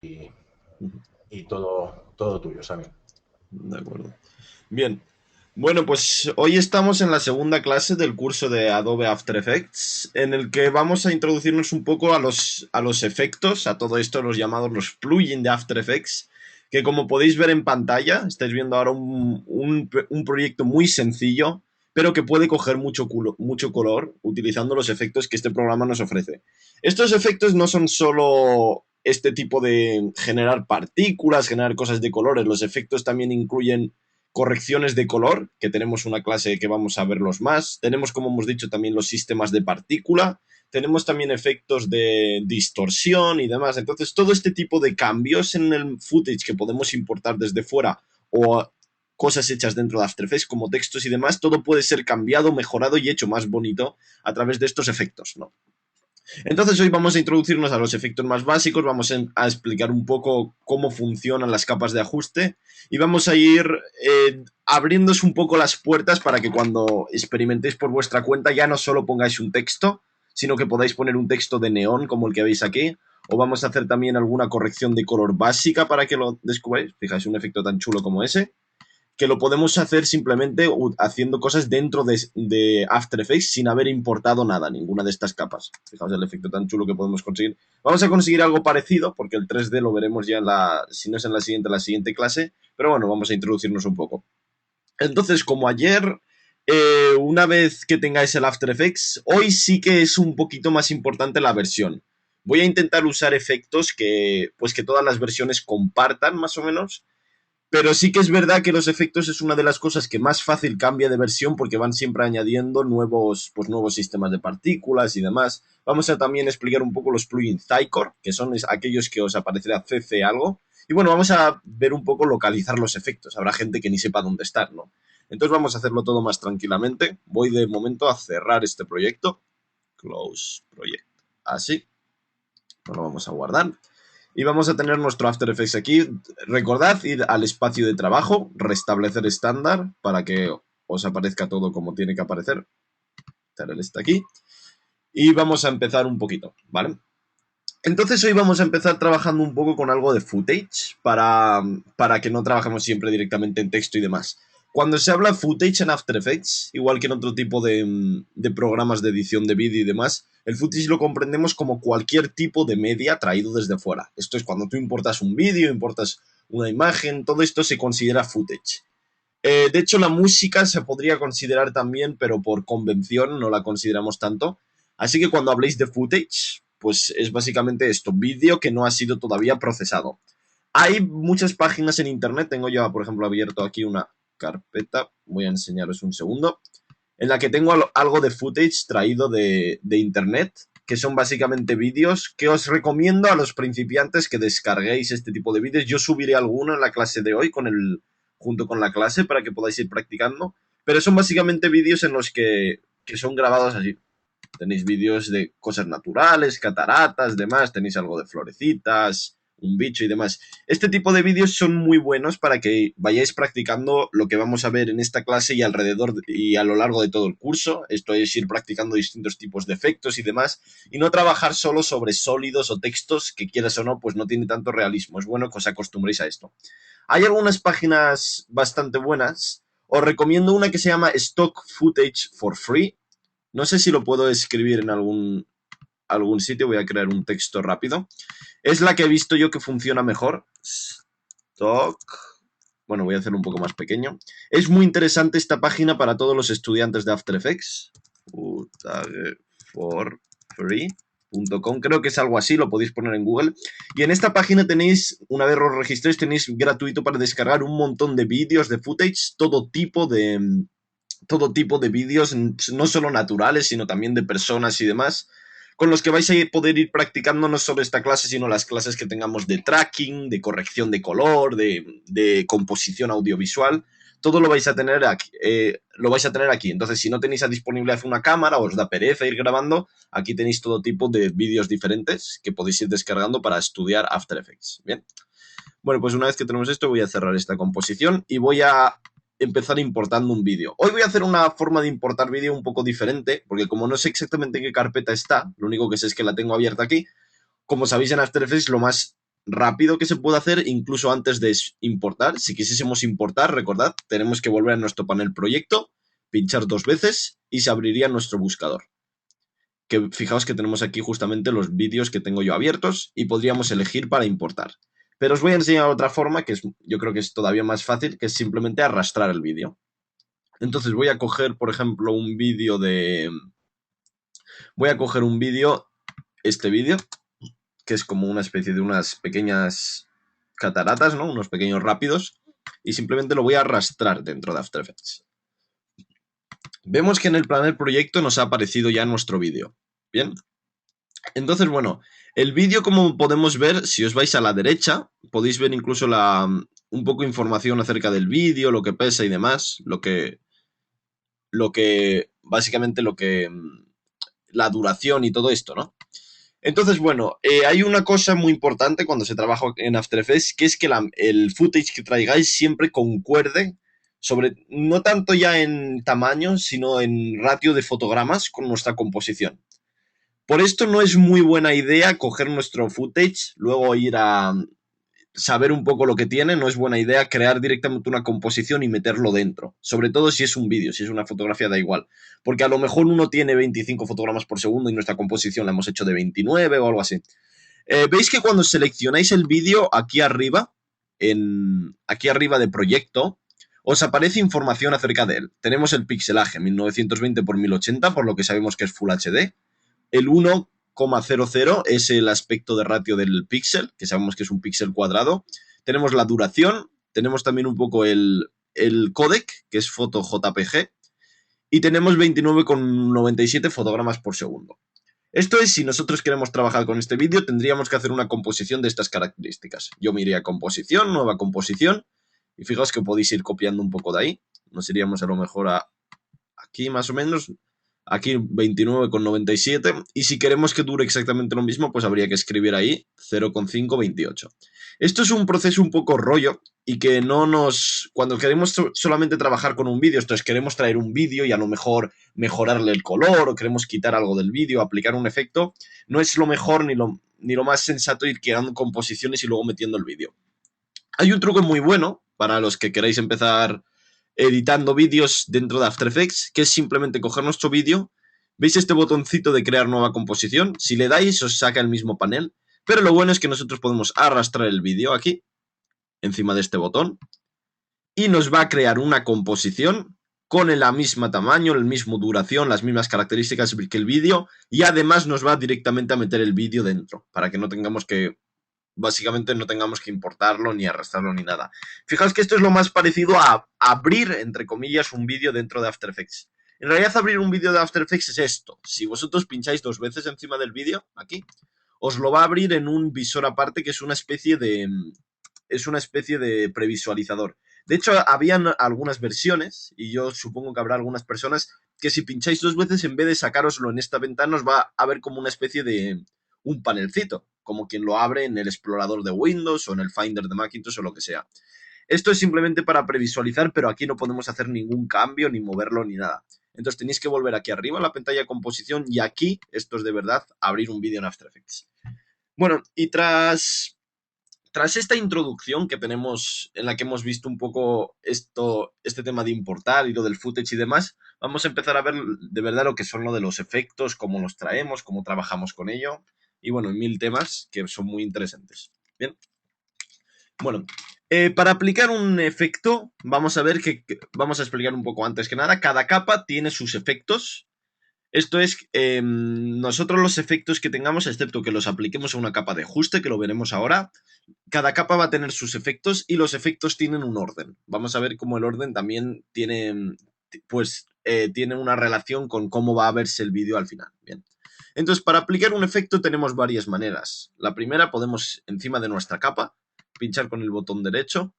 y, y todo tuyo, Sami. De acuerdo. Bien. Bueno, pues hoy estamos en la segunda clase del curso de Adobe After Effects, en el que vamos a introducirnos un poco a los efectos, a todo esto, los llamados los plugins de After Effects, que como podéis ver en pantalla, estáis viendo ahora un proyecto muy sencillo, pero que puede coger mucho color utilizando los efectos que este programa nos ofrece. Estos efectos no son solo este tipo de generar partículas, generar cosas de colores, los efectos también incluyen correcciones de color, que tenemos una clase que vamos a verlos más. Tenemos, como hemos dicho, también los sistemas de partícula. Tenemos también efectos de distorsión y demás. Entonces, todo este tipo de cambios en el footage que podemos importar desde fuera o cosas hechas dentro de After Effects como textos y demás, todo puede ser cambiado, mejorado y hecho más bonito a través de estos efectos, ¿no? Entonces hoy vamos a introducirnos a los efectos más básicos, vamos a explicar un poco cómo funcionan las capas de ajuste y vamos a ir abriéndose un poco las puertas para que cuando experimentéis por vuestra cuenta ya no solo pongáis un texto, sino que podáis poner un texto de neón como el que veis aquí, o vamos a hacer también alguna corrección de color básica para que lo descubráis. Fijáis, un efecto tan chulo como ese que lo podemos hacer simplemente haciendo cosas dentro de After Effects sin haber importado nada, ninguna de estas capas. Fijaos el efecto tan chulo que podemos conseguir. Vamos a conseguir algo parecido, porque el 3D lo veremos ya si no es en la siguiente clase, pero bueno, vamos a introducirnos un poco. Entonces, como ayer, una vez que tengáis el After Effects, hoy sí que es un poquito más importante la versión. Voy a intentar usar efectos que todas las versiones compartan, más o menos, pero sí que es verdad que los efectos es una de las cosas que más fácil cambia de versión porque van siempre añadiendo nuevos sistemas de partículas y demás. Vamos a también explicar un poco los plugins Zycore, que son aquellos que os aparecerá CC algo. Y bueno, vamos a ver un poco localizar los efectos. Habrá gente que ni sepa dónde están, ¿no? Entonces vamos a hacerlo todo más tranquilamente. Voy de momento a cerrar este proyecto. Close Project. Así. No lo vamos a guardar. Y vamos a tener nuestro After Effects aquí. Recordad ir al espacio de trabajo, restablecer estándar para que os aparezca todo como tiene que aparecer. Tener está aquí. Y vamos a empezar un poquito, ¿vale? Entonces hoy vamos a empezar trabajando un poco con algo de footage para que no trabajemos siempre directamente en texto y demás. Cuando se habla footage en After Effects, igual que en otro tipo de programas de edición de vídeo y demás, el footage lo comprendemos como cualquier tipo de media traído desde fuera. Esto es cuando tú importas un vídeo, importas una imagen, todo esto se considera footage. De hecho, la música se podría considerar también, pero por convención no la consideramos tanto. Así que cuando habléis de footage, pues es básicamente esto, vídeo que no ha sido todavía procesado. Hay muchas páginas en internet, tengo yo, por ejemplo, abierto aquí una carpeta, voy a enseñaros un segundo, en la que tengo algo de footage traído de internet, que son básicamente vídeos que os recomiendo a los principiantes que descarguéis este tipo de vídeos. Yo subiré alguno en la clase de hoy junto con la clase para que podáis ir practicando, pero son básicamente vídeos en los que son grabados así. Tenéis vídeos de cosas naturales, cataratas, demás, tenéis algo de florecitas, un bicho y demás. Este tipo de vídeos son muy buenos para que vayáis practicando lo que vamos a ver en esta clase y alrededor y a lo largo de todo el curso. Esto es ir practicando distintos tipos de efectos y demás y no trabajar solo sobre sólidos o textos que quieras o no, pues no tiene tanto realismo. Es bueno que os acostumbréis a esto. Hay algunas páginas bastante buenas. Os recomiendo una que se llama Stock Footage for Free. No sé si lo puedo escribir en algún sitio. Voy a crear un texto rápido. Es la que he visto yo que funciona mejor. Stock. Bueno, voy a hacerlo un poco más pequeño. Es muy interesante esta página para todos los estudiantes de After Effects. For free.com, creo que es algo así, lo podéis poner en Google. Y en esta página tenéis, una vez os registréis, tenéis gratuito para descargar un montón de vídeos de footage, todo tipo de vídeos, no solo naturales, sino también de personas y demás, con los que vais a poder ir practicando no solo esta clase, sino las clases que tengamos de tracking, de corrección de color, de composición audiovisual. Todo lo vais a tener aquí. Entonces, si no tenéis a disponibilidad una cámara o os da pereza ir grabando, aquí tenéis todo tipo de vídeos diferentes que podéis ir descargando para estudiar After Effects. Bien. Bueno, pues una vez que tenemos esto, voy a cerrar esta composición y voy a empezar importando un vídeo. Hoy voy a hacer una forma de importar vídeo un poco diferente, porque como no sé exactamente en qué carpeta está, lo único que sé es que la tengo abierta aquí. Como sabéis, en After Effects lo más rápido que se puede hacer incluso antes de importar. Si quisiésemos importar, recordad, tenemos que volver a nuestro panel proyecto, pinchar 2 veces y se abriría nuestro buscador. Que fijaos que tenemos aquí justamente los vídeos que tengo yo abiertos y podríamos elegir para importar. Pero os voy a enseñar otra forma que yo creo que es todavía más fácil, que es simplemente arrastrar el vídeo. Entonces voy a coger, por ejemplo, un vídeo de... Voy a coger un vídeo, este vídeo, que es como una especie de unas pequeñas cataratas, ¿no? Unos pequeños rápidos, y simplemente lo voy a arrastrar dentro de After Effects. Vemos que en el panel proyecto nos ha aparecido ya nuestro vídeo. Bien. Entonces, bueno, el vídeo, como podemos ver, si os vais a la derecha, podéis ver incluso un poco de información acerca del vídeo, lo que pesa y demás, básicamente la duración y todo esto, ¿no? Entonces, bueno, hay una cosa muy importante cuando se trabaja en After Effects, que es que el footage que traigáis siempre concuerde, no tanto ya en tamaño, sino en ratio de fotogramas con nuestra composición. Por esto no es muy buena idea coger nuestro footage, luego ir a saber un poco lo que tiene, no es buena idea crear directamente una composición y meterlo dentro. Sobre todo si es un vídeo, si es una fotografía da igual. Porque a lo mejor uno tiene 25 fotogramas por segundo y nuestra composición la hemos hecho de 29 o algo así. Veis que cuando seleccionáis el vídeo aquí arriba de proyecto, os aparece información acerca de él. Tenemos el pixelaje 1920 x 1080, por lo que sabemos que es Full HD. El 1,00 es el aspecto de ratio del píxel, que sabemos que es un píxel cuadrado. Tenemos la duración, tenemos también un poco el codec, que es foto JPG, y tenemos 29,97 fotogramas por segundo. Esto es, si nosotros queremos trabajar con este vídeo, tendríamos que hacer una composición de estas características. Yo me iría a composición, nueva composición, y fijaos que podéis ir copiando un poco de ahí. Nos iríamos a lo mejor a aquí más o menos, aquí 29,97, y si queremos que dure exactamente lo mismo, pues habría que escribir ahí 0,528. Esto es un proceso un poco rollo y que cuando queremos solamente trabajar con un vídeo, entonces queremos traer un vídeo y a lo mejor mejorarle el color o queremos quitar algo del vídeo, aplicar un efecto, no es lo mejor ni lo más sensato ir creando composiciones y luego metiendo el vídeo. Hay un truco muy bueno para los que queráis empezar editando vídeos dentro de After Effects, que es simplemente coger nuestro vídeo, veis este botoncito de crear nueva composición, si le dais os saca el mismo panel, pero lo bueno es que nosotros podemos arrastrar el vídeo aquí, encima de este botón, y nos va a crear una composición con el mismo tamaño, el mismo duración, las mismas características que el vídeo, y además nos va directamente a meter el vídeo dentro, para que no tengamos que básicamente no tengamos que importarlo, ni arrastrarlo, ni nada. Fijaos que esto es lo más parecido a abrir, entre comillas, un vídeo dentro de After Effects. En realidad, abrir un vídeo de After Effects es esto. Si vosotros pincháis 2 veces encima del vídeo, aquí, os lo va a abrir en un visor aparte que es una especie de previsualizador. De hecho, habían algunas versiones, y yo supongo que habrá algunas personas, que si pincháis 2 veces, en vez de sacároslo en esta ventana, os va a ver como una especie de un panelcito, como quien lo abre en el explorador de Windows o en el Finder de Macintosh o lo que sea. Esto es simplemente para previsualizar, pero aquí no podemos hacer ningún cambio, ni moverlo, ni nada. Entonces tenéis que volver aquí arriba a la pantalla de composición y aquí, esto es de verdad, abrir un vídeo en After Effects. Bueno, y tras esta introducción que tenemos, en la que hemos visto un poco este tema de importar y lo del footage y demás, vamos a empezar a ver de verdad lo que son lo de los efectos, cómo los traemos, cómo trabajamos con ello, y bueno, 1000 temas que son muy interesantes. Bien. Bueno, para aplicar un efecto, vamos a ver vamos a explicar un poco antes que nada, cada capa tiene sus efectos. Esto es, nosotros los efectos que tengamos, excepto que los apliquemos a una capa de ajuste, que lo veremos ahora, cada capa va a tener sus efectos y los efectos tienen un orden. Vamos a ver cómo el orden también tiene, tiene una relación con cómo va a verse el vídeo al final. Bien. Entonces, para aplicar un efecto tenemos varias maneras. La primera, podemos, encima de nuestra capa, pinchar con el botón derecho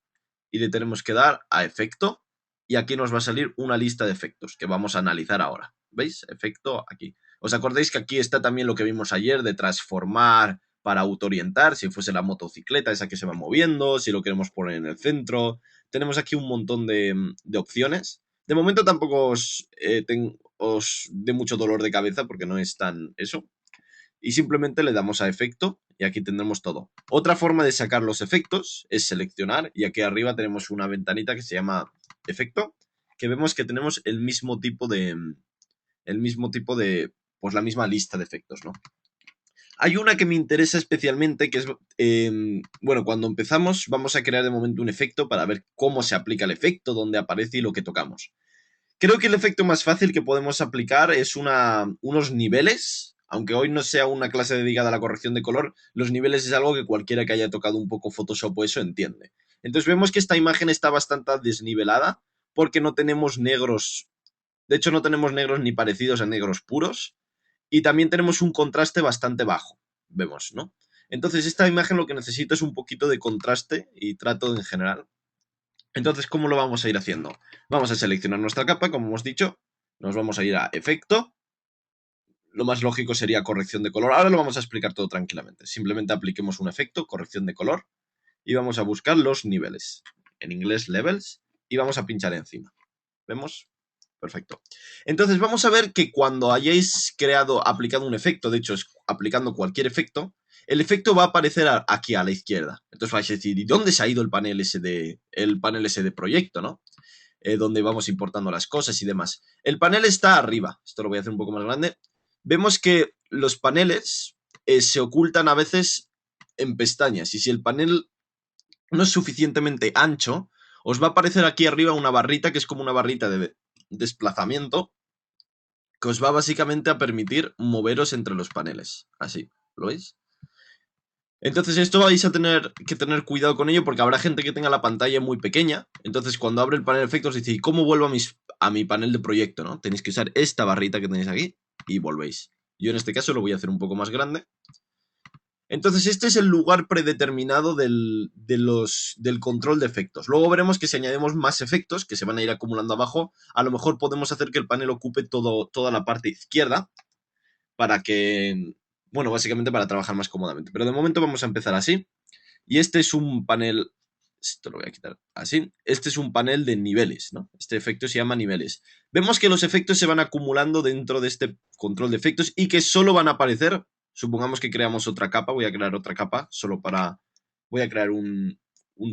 y le tenemos que dar a efecto y aquí nos va a salir una lista de efectos que vamos a analizar ahora. ¿Veis? Efecto aquí. ¿Os acordáis que aquí está también lo que vimos ayer de transformar para autoorientar? Si fuese la motocicleta esa que se va moviendo, si lo queremos poner en el centro. Tenemos aquí un montón de opciones. De momento tampoco os dé mucho dolor de cabeza porque no es tan eso. y simplemente le damos a efecto y aquí tendremos todo. Otra forma de sacar los efectos es seleccionar y aquí arriba tenemos una ventanita que se llama efecto, que vemos que tenemos el mismo tipo de, pues la misma lista de efectos, ¿no? Hay una que me interesa especialmente, que es, bueno, cuando empezamos vamos a crear de momento un efecto para ver cómo se aplica el efecto, dónde aparece y lo que tocamos. Creo que el efecto más fácil que podemos aplicar es unos niveles, aunque hoy no sea una clase dedicada a la corrección de color, los niveles es algo que cualquiera que haya tocado un poco Photoshop o eso entiende. Entonces vemos que esta imagen está bastante desnivelada porque no tenemos negros, de hecho no tenemos negros ni parecidos a negros puros, y también tenemos un contraste bastante bajo, vemos, ¿no? Entonces esta imagen lo que necesita es un poquito de contraste y trato en general. Entonces, ¿cómo lo vamos a ir haciendo? Vamos a seleccionar nuestra capa, como hemos dicho, nos vamos a ir a efecto, lo más lógico sería corrección de color, ahora lo vamos a explicar todo tranquilamente, simplemente apliquemos un efecto, corrección de color, y vamos a buscar los niveles, en inglés levels, y vamos a pinchar encima, ¿vemos? Perfecto. Entonces vamos a ver que cuando hayáis aplicado un efecto, de hecho es aplicando cualquier efecto, el efecto va a aparecer aquí a la izquierda. Entonces vais a decir, ¿y dónde se ha ido el panel ese de proyecto, ¿no? Donde vamos importando las cosas y demás. El panel está arriba. Esto lo voy a hacer un poco más grande. Vemos que los paneles se ocultan a veces en pestañas. Y si el panel no es suficientemente ancho, os va a aparecer aquí arriba una barrita que es como una barrita de desplazamiento que os va básicamente a permitir moveros entre los paneles. Así, ¿lo veis? Entonces esto vais a tener que tener cuidado con ello porque habrá gente que tenga la pantalla muy pequeña. Entonces cuando abre el panel de efectos dice, ¿y cómo vuelvo a mi panel de proyecto? ¿No? Tenéis que usar esta barrita que tenéis aquí y volvéis. Yo en este caso lo voy a hacer un poco más grande. Entonces este es el lugar predeterminado del control de efectos. Luego veremos que si añadimos más efectos que se van a ir acumulando abajo, a lo mejor podemos hacer que el panel ocupe toda la parte izquierda para que, bueno, básicamente para trabajar más cómodamente. Pero de momento vamos a empezar así. Y este es un panel, esto lo voy a quitar así, este es un panel de niveles, ¿no? Este efecto se llama niveles. Vemos que los efectos se van acumulando dentro de este control de efectos y que solo van a aparecer, supongamos que creamos otra capa, voy a crear otra capa solo para, voy a crear un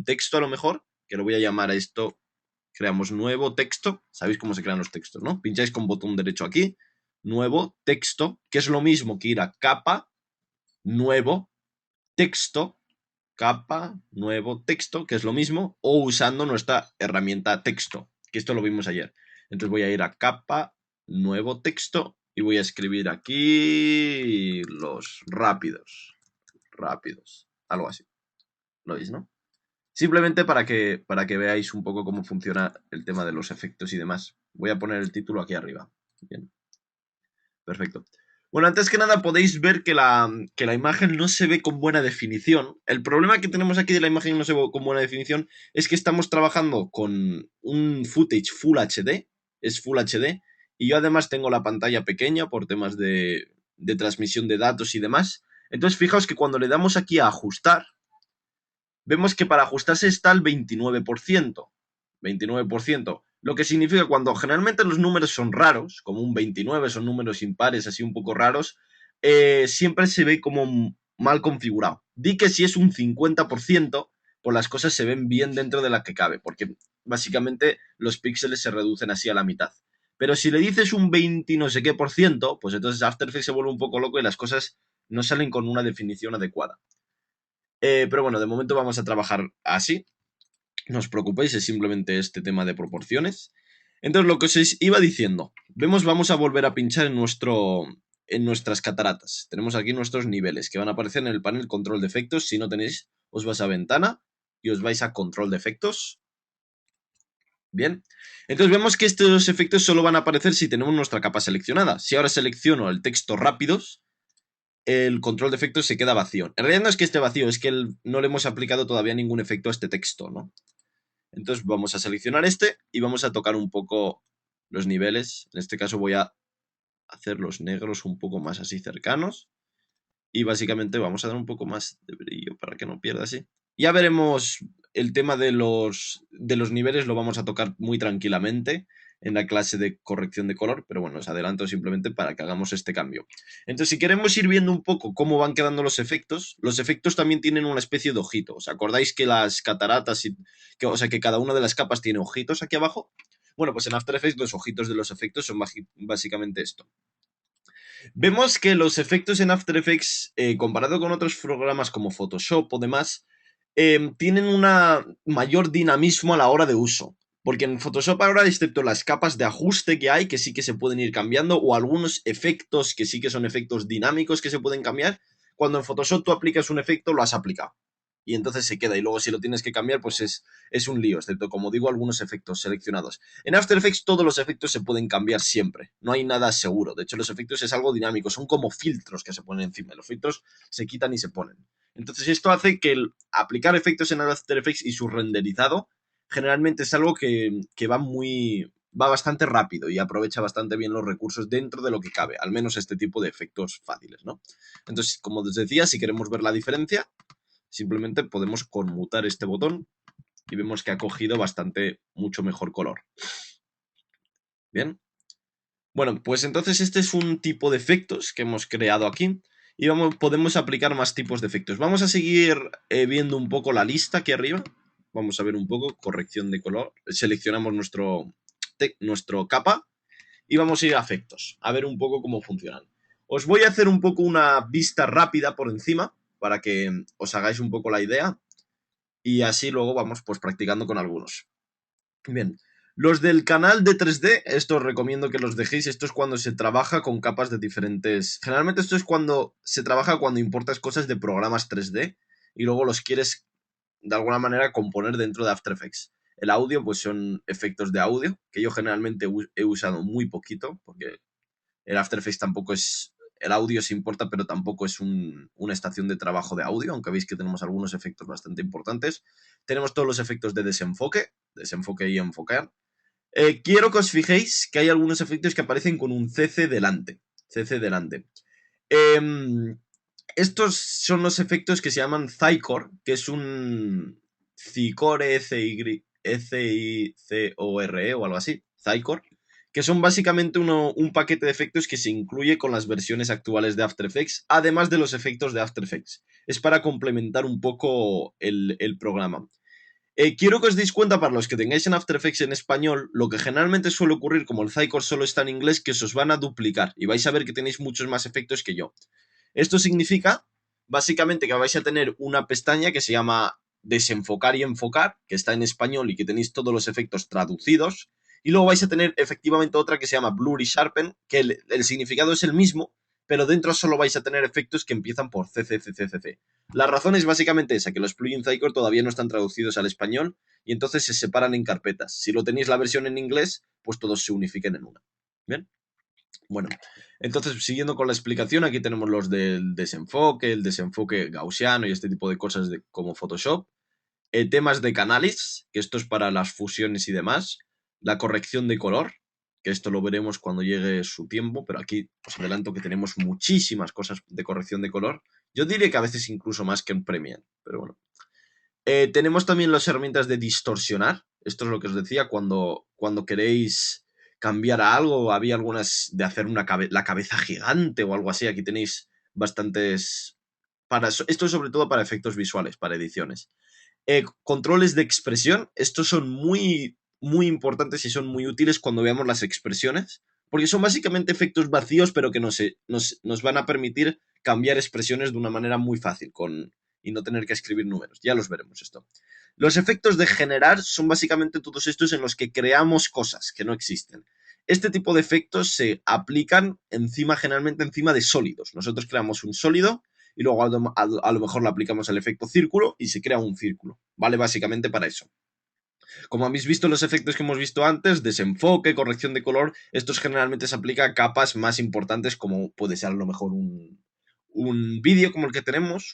texto a lo mejor, que lo voy a llamar a esto, creamos nuevo texto, sabéis cómo se crean los textos, ¿no? Pincháis con botón derecho aquí, nuevo texto, que es lo mismo que ir a capa, nuevo, texto, capa, nuevo, texto, que es lo mismo, o usando nuestra herramienta texto, que esto lo vimos ayer. Entonces voy a ir a capa, nuevo texto, y voy a escribir aquí los rápidos, algo así. ¿Lo veis, no? Simplemente para que veáis un poco cómo funciona el tema de los efectos y demás. Voy a poner el título aquí arriba. Bien. Perfecto. Bueno, antes que nada podéis ver que la imagen no se ve con buena definición. El problema que tenemos aquí de la imagen no se ve con buena definición es que estamos trabajando con un footage Full HD, es Full HD, y yo además tengo la pantalla pequeña por temas de transmisión de datos y demás. Entonces fijaos que cuando le damos aquí a ajustar, vemos que para ajustarse está el 29%. 29%. Lo que significa cuando generalmente los números son raros, como un 29, son números impares así un poco raros, siempre se ve como mal configurado. Di que si es un 50%, pues las cosas se ven bien dentro de la que cabe, porque básicamente los píxeles se reducen así a la mitad. Pero si le dices un 20 no sé qué por ciento, pues entonces After Effects se vuelve un poco loco y las cosas no salen con una definición adecuada. Pero bueno, de momento vamos a trabajar así. No os preocupéis, es simplemente este tema de proporciones. Entonces, lo que os iba diciendo, vamos a volver a pinchar en nuestras cataratas. Tenemos aquí nuestros niveles que van a aparecer en el panel control de efectos. Si no tenéis, os vais a ventana y os vais a control de efectos. Bien. Entonces vemos que estos efectos solo van a aparecer si tenemos nuestra capa seleccionada. Si ahora selecciono el texto rápidos, el control de efectos se queda vacío. En realidad no es que esté vacío, es que no le hemos aplicado todavía ningún efecto a este texto, ¿no? Entonces vamos a seleccionar este y vamos a tocar un poco los niveles. En este caso voy a hacer los negros un poco más así cercanos. Y básicamente vamos a dar un poco más de brillo para que no pierda así. Ya veremos el tema de los niveles, lo vamos a tocar muy tranquilamente. en la clase de corrección de color, pero bueno, os adelanto simplemente para que hagamos este cambio. Entonces, si queremos ir viendo un poco cómo van quedando los efectos también tienen una especie de ojito. ¿Os acordáis que las cataratas, o sea, que cada una de las capas tiene ojitos aquí abajo? Bueno, pues en After Effects los ojitos de los efectos son básicamente esto. Vemos que los efectos en After Effects, comparado con otros programas como Photoshop o demás, tienen un mayor dinamismo a la hora de uso. Porque en Photoshop ahora, excepto las capas de ajuste que hay, que sí que se pueden ir cambiando, o algunos efectos que sí que son efectos dinámicos que se pueden cambiar, cuando en Photoshop tú aplicas un efecto, lo has aplicado. Y entonces se queda. Y luego si lo tienes que cambiar, pues es un lío, excepto, como digo, algunos efectos seleccionados. En After Effects todos los efectos se pueden cambiar siempre. No hay nada seguro. De hecho, los efectos es algo dinámico. Son como filtros que se ponen encima. Los filtros se quitan y se ponen. Entonces esto hace que el aplicar efectos en After Effects y su renderizado generalmente es algo que va bastante rápido y aprovecha bastante bien los recursos dentro de lo que cabe, al menos este tipo de efectos fáciles, ¿no? Entonces, como os decía, si queremos ver la diferencia, simplemente podemos conmutar este botón y vemos que ha cogido mucho mejor color. Bien. Bueno, pues entonces este es un tipo de efectos que hemos creado aquí y podemos aplicar más tipos de efectos. Vamos a seguir viendo un poco la lista aquí arriba. Vamos a ver un poco corrección de color. Seleccionamos nuestro capa y vamos a ir a efectos, a ver un poco cómo funcionan. Os voy a hacer un poco una vista rápida por encima para que os hagáis un poco la idea y así luego vamos pues practicando con algunos. Bien, los del canal de 3D, esto os recomiendo que los dejéis. Esto es cuando se trabaja con capas de diferentes... Generalmente esto es cuando se trabaja cuando importas cosas de programas 3D y luego los quieres de alguna manera componer dentro de After Effects. El audio pues son efectos de audio, que yo generalmente he usado muy poquito, porque el After Effects tampoco es... El audio se importa, pero tampoco es una estación de trabajo de audio, aunque veis que tenemos algunos efectos bastante importantes. Tenemos todos los efectos de desenfoque y enfocar. Quiero que os fijéis que hay algunos efectos que aparecen con un CC delante. CC delante. Estos son los efectos que se llaman Zycore, que es un Zycore, C-I-C-O-R-E o algo así. Zycore. Que son básicamente un paquete de efectos que se incluye con las versiones actuales de After Effects, además de los efectos de After Effects. Es para complementar un poco el programa. Quiero que os deis cuenta, para los que tengáis en After Effects en español, lo que generalmente suele ocurrir, como el Zycore solo está en inglés, que se os van a duplicar y vais a ver que tenéis muchos más efectos que yo. Esto significa, básicamente, que vais a tener una pestaña que se llama desenfocar y enfocar, que está en español y que tenéis todos los efectos traducidos, y luego vais a tener efectivamente otra que se llama blur y sharpen, que el significado es el mismo, pero dentro solo vais a tener efectos que empiezan por CCCCC. La razón es básicamente esa, que los plugins Zycore todavía no están traducidos al español y entonces se separan en carpetas. Si lo tenéis la versión en inglés, pues todos se unifiquen en una. ¿Bien? Bueno, entonces siguiendo con la explicación, aquí tenemos los del desenfoque, el desenfoque gaussiano y este tipo de cosas como Photoshop. Temas de canales, que esto es para las fusiones y demás. La corrección de color, que esto lo veremos cuando llegue su tiempo, pero aquí os adelanto que tenemos muchísimas cosas de corrección de color. Yo diría que a veces incluso más que en Premiere, pero bueno. Tenemos también las herramientas de distorsionar. Esto es lo que os decía, cuando queréis cambiar a algo, había algunas de hacer la cabeza gigante o algo así. Aquí tenéis bastantes... Esto es sobre todo para efectos visuales, para ediciones. Controles de expresión, estos son muy, muy importantes y son muy útiles cuando veamos las expresiones, porque son básicamente efectos vacíos, pero que nos van a permitir cambiar expresiones de una manera muy fácil y no tener que escribir números. Ya los veremos esto. Los efectos de generar son básicamente todos estos en los que creamos cosas que no existen. Este tipo de efectos se aplican generalmente encima de sólidos. Nosotros creamos un sólido y luego a lo mejor le aplicamos el efecto círculo y se crea un círculo. Vale, básicamente para eso. Como habéis visto los efectos que hemos visto antes, desenfoque, corrección de color, estos generalmente se aplican a capas más importantes como puede ser a lo mejor un vídeo como el que tenemos,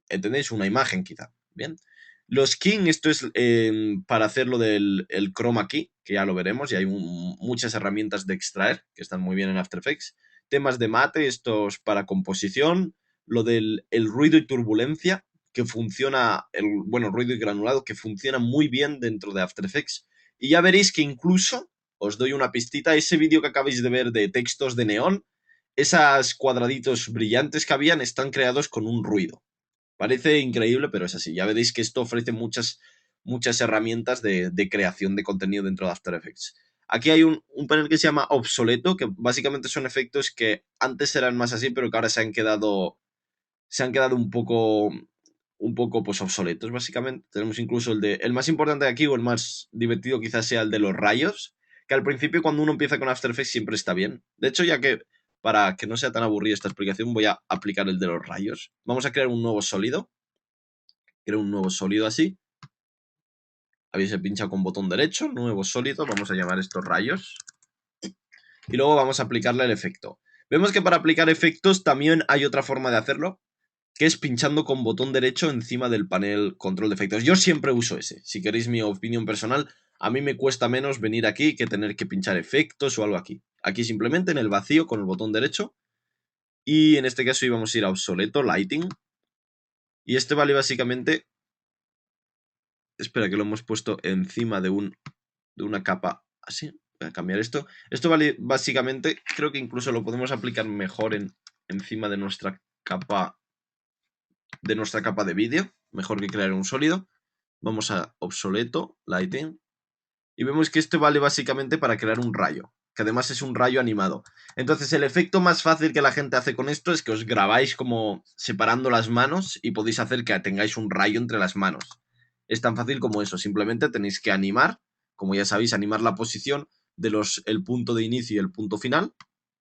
¿entendéis? Una imagen quizá. Bien. Los King, esto es para hacerlo del chroma key, que ya lo veremos, y hay muchas herramientas de extraer que están muy bien en After Effects. Temas de mate, estos para composición, lo del ruido y turbulencia, que funciona, ruido y granulado, que funciona muy bien dentro de After Effects. Y ya veréis que incluso os doy una pistita. Ese vídeo que acabáis de ver de textos de neón, esos cuadraditos brillantes que habían están creados con un ruido. Parece increíble, pero es así. Ya veréis que esto ofrece muchas herramientas de creación de contenido dentro de After Effects. Aquí hay un panel que se llama obsoleto, que básicamente son efectos que antes eran más así, pero que ahora se han quedado un poco pues obsoletos, básicamente. Tenemos incluso el más importante de aquí, o el más divertido quizás sea el de los rayos, que al principio cuando uno empieza con After Effects siempre está bien. De hecho, ya que para que no sea tan aburrida esta explicación, voy a aplicar el de los rayos. Vamos a crear un nuevo sólido. Creo un nuevo sólido así. Habéis pinchado con botón derecho, nuevo sólido, vamos a llamar estos rayos. Y luego vamos a aplicarle el efecto. Vemos que para aplicar efectos también hay otra forma de hacerlo, que es pinchando con botón derecho encima del panel control de efectos. Yo siempre uso ese. Si queréis mi opinión personal, a mí me cuesta menos venir aquí que tener que pinchar efectos o algo aquí. Aquí simplemente en el vacío con el botón derecho. Y en este caso íbamos a ir a obsoleto, lighting. Y este vale básicamente... Espera, que lo hemos puesto encima de una capa así. Voy a cambiar esto. Esto vale básicamente, creo que incluso lo podemos aplicar mejor encima de nuestra capa de vídeo. Mejor que crear un sólido. Vamos a obsoleto, lighting. Y vemos que este vale básicamente para crear un rayo. Que además es un rayo animado. Entonces el efecto más fácil que la gente hace con esto es que os grabáis como separando las manos y podéis hacer que tengáis un rayo entre las manos. Es tan fácil como eso. Simplemente tenéis que animar, como ya sabéis, animar la posición de el punto de inicio y el punto final.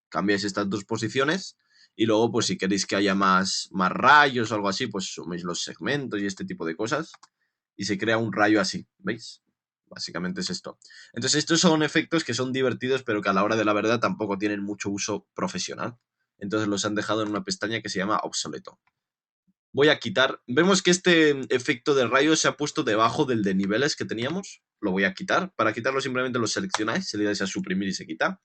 Cambiáis estas dos posiciones. Y luego, pues si queréis que haya más rayos o algo así, pues suméis los segmentos y este tipo de cosas. Y se crea un rayo así, ¿veis? Básicamente es esto. Entonces estos son efectos que son divertidos, pero que a la hora de la verdad tampoco tienen mucho uso profesional. Entonces los han dejado en una pestaña que se llama obsoleto. Voy a quitar. Vemos que este efecto de rayo se ha puesto debajo del de niveles que teníamos. Lo voy a quitar. Para quitarlo simplemente lo seleccionáis, se le dais a suprimir y se quita.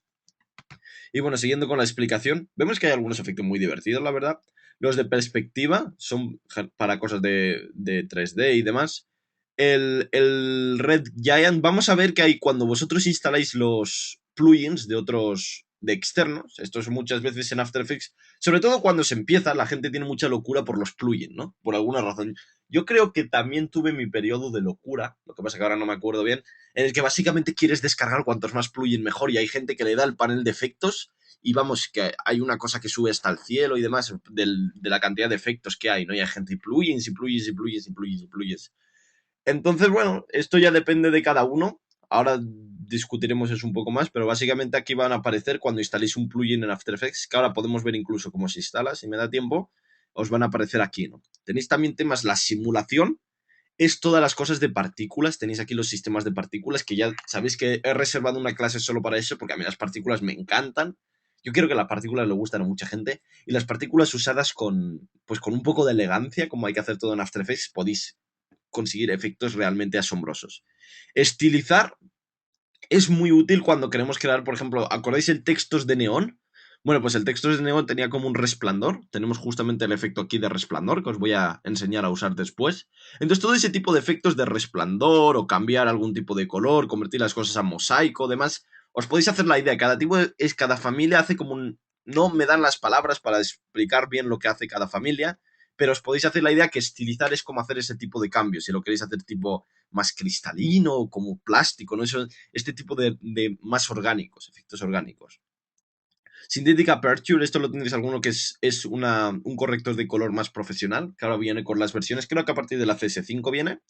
Y bueno, siguiendo con la explicación, vemos que hay algunos efectos muy divertidos, la verdad. Los de perspectiva son para cosas de 3D y demás. El Red Giant, vamos a ver que hay cuando vosotros instaláis los plugins de externos, esto es muchas veces en After Effects, sobre todo cuando se empieza, la gente tiene mucha locura por los plugins, ¿no? Por alguna razón. Yo creo que también tuve mi periodo de locura, lo que pasa que ahora no me acuerdo bien, en el que básicamente quieres descargar cuantos más plugins mejor y hay gente que le da el panel de efectos y vamos, que hay una cosa que sube hasta el cielo y demás de la cantidad de efectos que hay, ¿no? Y hay gente y plugins y plugins y plugins y plugins y plugins. Entonces, bueno, esto ya depende de cada uno. Ahora discutiremos eso un poco más, pero básicamente aquí van a aparecer cuando instaléis un plugin en After Effects, que ahora podemos ver incluso cómo se instala, si me da tiempo, os van a aparecer aquí, ¿no? Tenéis también temas, la simulación, es todas las cosas de partículas, tenéis aquí los sistemas de partículas, que ya sabéis que he reservado una clase solo para eso, porque a mí las partículas me encantan. Yo quiero que las partículas le gustan a mucha gente, y las partículas usadas pues con un poco de elegancia, como hay que hacer todo en After Effects, podéis conseguir efectos realmente asombrosos. Estilizar es muy útil cuando queremos crear, por ejemplo, ¿acordáis el textos de neón? Bueno, pues el textos de neón tenía como un resplandor. Tenemos justamente el efecto aquí de resplandor, que os voy a enseñar a usar después. Entonces, todo ese tipo de efectos de resplandor o cambiar algún tipo de color, convertir las cosas a mosaico, demás, os podéis hacer la idea. Cada familia hace como un... No me dan las palabras para explicar bien lo que hace cada familia, pero os podéis hacer la idea que estilizar es como hacer ese tipo de cambios. Si lo queréis hacer tipo más cristalino, como plástico, ¿no? Este tipo de más orgánicos, efectos orgánicos. Synthetic Aperture, esto lo tendréis alguno que es un corrector de color más profesional, que ahora viene con las versiones, creo que a partir de la CS5 viene.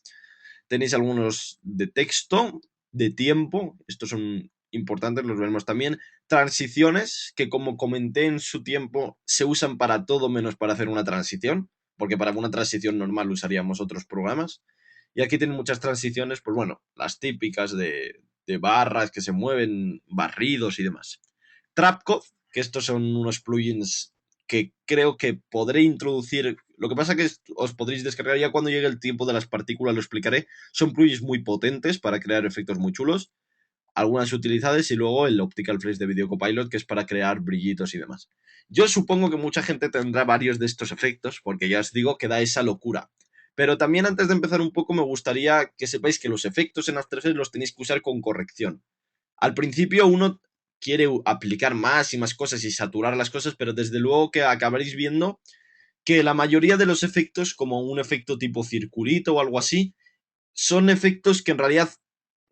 Tenéis algunos de texto, de tiempo, estos son importantes, los veremos también. Transiciones, que como comenté en su tiempo, se usan para todo menos para hacer una transición, porque para una transición normal usaríamos otros programas. Y aquí tienen muchas transiciones, pues bueno, las típicas de barras que se mueven, barridos y demás. Trapcode, que estos son unos plugins que creo que podré introducir. Lo que pasa que os podréis descargar ya cuando llegue el tiempo de las partículas, lo explicaré. Son plugins muy potentes para crear efectos muy chulos. Algunas utilidades y luego el Optical Flash de Video Copilot, que es para crear brillitos y demás. Yo supongo que mucha gente tendrá varios de estos efectos, porque ya os digo que da esa locura. Pero también antes de empezar un poco me gustaría que sepáis que los efectos en After Effects los tenéis que usar con corrección. Al principio uno quiere aplicar más y más cosas y saturar las cosas, pero desde luego que acabaréis viendo que la mayoría de los efectos, como un efecto tipo circulito o algo así, son efectos que en realidad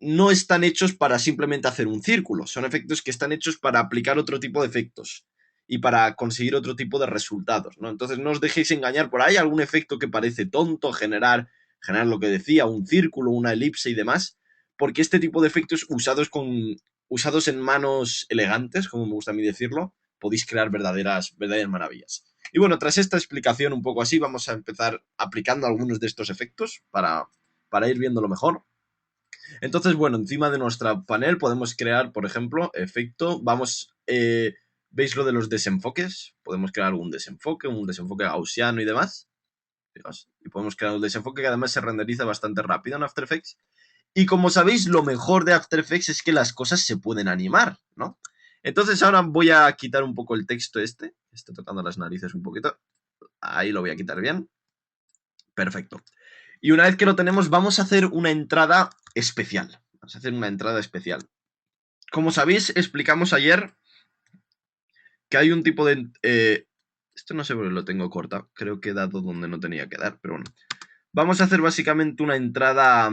no están hechos para simplemente hacer un círculo, son efectos que están hechos para aplicar otro tipo de efectos y para conseguir otro tipo de resultados, ¿no? Entonces no os dejéis engañar por ahí, algún efecto que parece tonto, generar lo que decía, un círculo, una elipse y demás, porque este tipo de efectos usados en manos elegantes, como me gusta a mí decirlo, podéis crear verdaderas maravillas. Y bueno, tras esta explicación un poco así, vamos a empezar aplicando algunos de estos efectos para ir viéndolo mejor. Entonces, bueno, encima de nuestra panel podemos crear, por ejemplo, efecto, ¿veis lo de los desenfoques? Podemos crear un desenfoque gaussiano y demás. Fijaos, y podemos crear un desenfoque que además se renderiza bastante rápido en After Effects. Y como sabéis, lo mejor de After Effects es que las cosas se pueden animar, ¿no? Entonces ahora voy a quitar un poco el texto este. Estoy tocando las narices un poquito. Ahí lo voy a quitar bien. Perfecto. Y una vez que lo tenemos, vamos a hacer una entrada especial. Vamos a hacer una entrada especial. Como sabéis, explicamos ayer que hay un tipo de... esto no sé por qué lo tengo corta. Creo que he dado donde no tenía que dar, pero bueno. Vamos a hacer básicamente una entrada...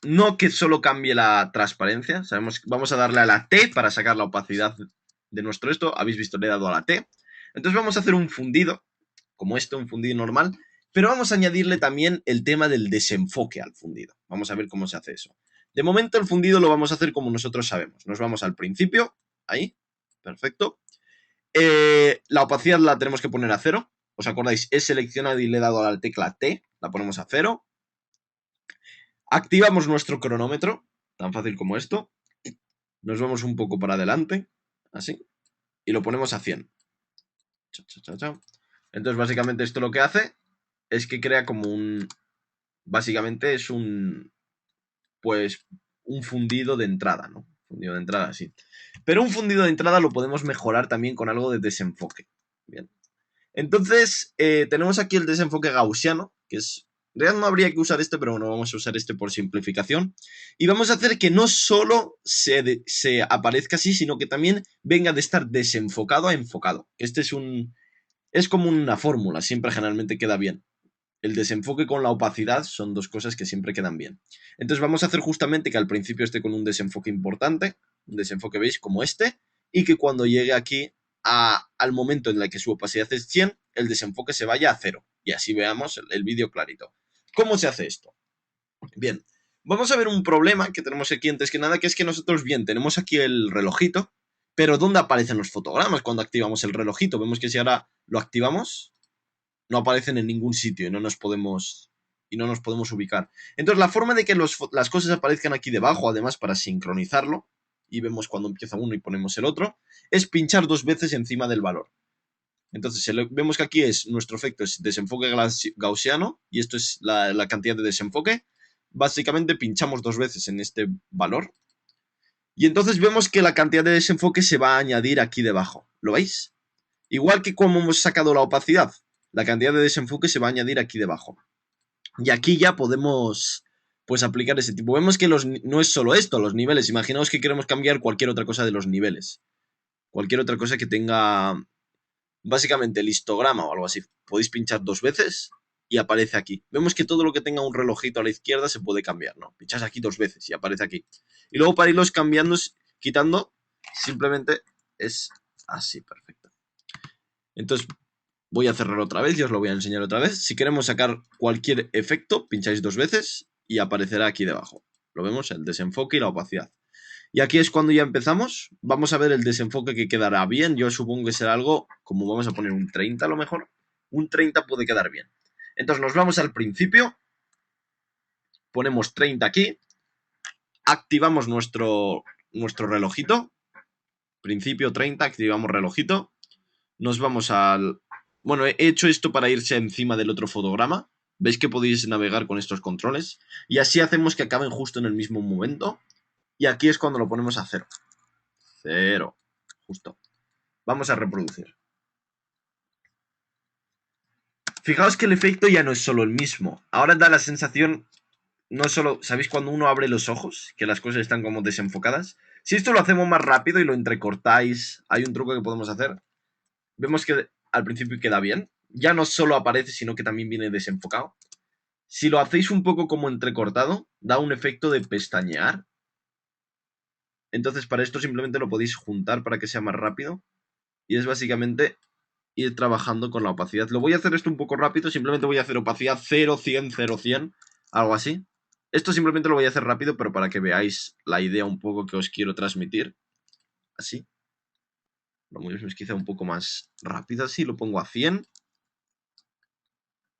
no que solo cambie la transparencia. Vamos a darle a la T para sacar la opacidad de nuestro esto. Habéis visto, le he dado a la T. Entonces vamos a hacer un fundido, como esto, un fundido normal. Pero vamos a añadirle también el tema del desenfoque al fundido. Vamos a ver cómo se hace eso. De momento el fundido lo vamos a hacer como nosotros sabemos. Nos vamos al principio, ahí, perfecto. La opacidad la tenemos que poner a 0. ¿Os acordáis? He seleccionado y le he dado a la tecla T, la ponemos a 0. Activamos nuestro cronómetro, tan fácil como esto. Nos vamos un poco para adelante, así, y lo ponemos a 100. Entonces básicamente esto lo que hace es que crea como un... básicamente es un... pues un fundido de entrada, ¿no? Fundido de entrada, sí. Pero un fundido de entrada lo podemos mejorar también con algo de desenfoque. Bien. Entonces, tenemos aquí el desenfoque gaussiano, que es... en realidad no habría que usar este, pero bueno, vamos a usar este por simplificación. Y vamos a hacer que no solo se aparezca así, sino que también venga de estar desenfocado a enfocado. Este es como una fórmula, siempre generalmente queda bien. El desenfoque con la opacidad son dos cosas que siempre quedan bien. Entonces vamos a hacer justamente que al principio esté con un desenfoque importante, un desenfoque, ¿veis? Como este, y que cuando llegue aquí al momento en el que su opacidad es 100, el desenfoque se vaya a 0. Y así veamos el vídeo clarito. ¿Cómo se hace esto? Bien, vamos a ver un problema que tenemos aquí antes que nada, que es que nosotros, bien, tenemos aquí el relojito, pero ¿dónde aparecen los fotogramas cuando activamos el relojito? Vemos que si ahora lo activamos, no aparecen en ningún sitio y no nos podemos ubicar. Entonces, la forma de que las cosas aparezcan aquí debajo, además para sincronizarlo, y vemos cuando empieza uno y ponemos el otro, es pinchar 2 veces encima del valor. Entonces, vemos que aquí nuestro efecto es desenfoque gaussiano, y esto es la cantidad de desenfoque. Básicamente pinchamos 2 veces en este valor, y entonces vemos que la cantidad de desenfoque se va a añadir aquí debajo. ¿Lo veis? Igual que como hemos sacado la opacidad, la cantidad de desenfoque se va a añadir aquí debajo. Y aquí ya podemos, pues, aplicar ese tipo. Vemos que no es solo esto, los niveles. Imaginaos que queremos cambiar cualquier otra cosa de los niveles. Cualquier otra cosa que tenga, básicamente, el histograma o algo así. Podéis pinchar 2 veces y aparece aquí. Vemos que todo lo que tenga un relojito a la izquierda se puede cambiar, ¿no? Pinchas aquí 2 veces y aparece aquí. Y luego para irlos cambiando, quitando, simplemente es así, perfecto. Entonces voy a cerrar otra vez y os lo voy a enseñar otra vez. Si queremos sacar cualquier efecto, pincháis 2 veces y aparecerá aquí debajo. Lo vemos, el desenfoque y la opacidad. Y aquí es cuando ya empezamos. Vamos a ver el desenfoque que quedará bien. Yo supongo que será algo como vamos a poner un 30 a lo mejor. Un 30 puede quedar bien. Entonces nos vamos al principio. Ponemos 30 aquí. Activamos nuestro relojito. Principio 30, activamos relojito. Nos vamos al... Bueno, he hecho esto para irse encima del otro fotograma. ¿Veis que podéis navegar con estos controles? Y así hacemos que acaben justo en el mismo momento. Y aquí es cuando lo ponemos a 0. 0. Justo. Vamos a reproducir. Fijaos que el efecto ya no es solo el mismo. Ahora da la sensación no solo, ¿sabéis cuando uno abre los ojos? Que las cosas están como desenfocadas. Si esto lo hacemos más rápido y lo entrecortáis, hay un truco que podemos hacer. Vemos que al principio queda bien. Ya no solo aparece, sino que también viene desenfocado. Si lo hacéis un poco como entrecortado, da un efecto de pestañear. Entonces para esto simplemente lo podéis juntar para que sea más rápido. Y es básicamente ir trabajando con la opacidad. Lo voy a hacer esto un poco rápido, simplemente voy a hacer opacidad 0, 100, 0, 100, algo así. Esto simplemente lo voy a hacer rápido, pero para que veáis la idea un poco que os quiero transmitir. Así. Lo mismo es quizá un poco más rápido así, lo pongo a 100.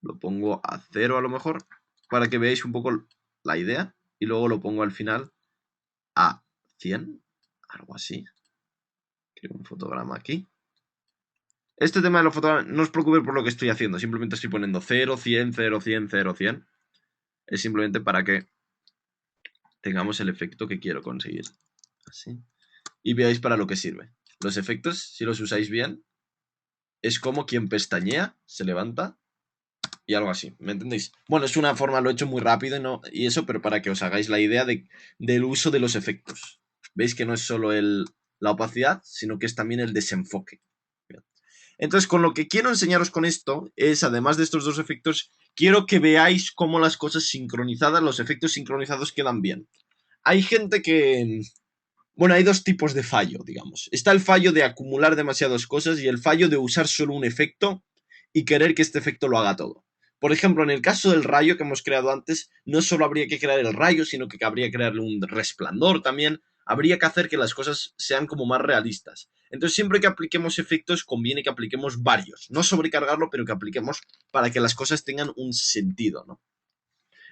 Lo pongo a 0 a lo mejor, para que veáis un poco la idea. Y luego lo pongo al final a 100, algo así. Creo un fotograma aquí. Este tema de los fotogramas, no os preocupéis por lo que estoy haciendo, simplemente estoy poniendo 0, 100, 0, 100, 0, 100. Es simplemente para que tengamos el efecto que quiero conseguir. Así. Y veáis para lo que sirve. Los efectos, si los usáis bien, es como quien pestañea, se levanta y algo así, ¿me entendéis? Bueno, es una forma, lo he hecho muy rápido y eso, pero para que os hagáis la idea del uso de los efectos. Veis que no es solo la opacidad, sino que es también el desenfoque. Entonces, con lo que quiero enseñaros con esto es, además de estos dos efectos, quiero que veáis cómo las cosas sincronizadas, los efectos sincronizados quedan bien. Hay gente que... Bueno, hay dos tipos de fallo, digamos. Está el fallo de acumular demasiadas cosas y el fallo de usar solo un efecto y querer que este efecto lo haga todo. Por ejemplo, en el caso del rayo que hemos creado antes, no solo habría que crear el rayo, sino que habría que crearle un resplandor también. Habría que hacer que las cosas sean como más realistas. Entonces, siempre que apliquemos efectos, conviene que apliquemos varios. No sobrecargarlo, pero que apliquemos para que las cosas tengan un sentido, ¿no?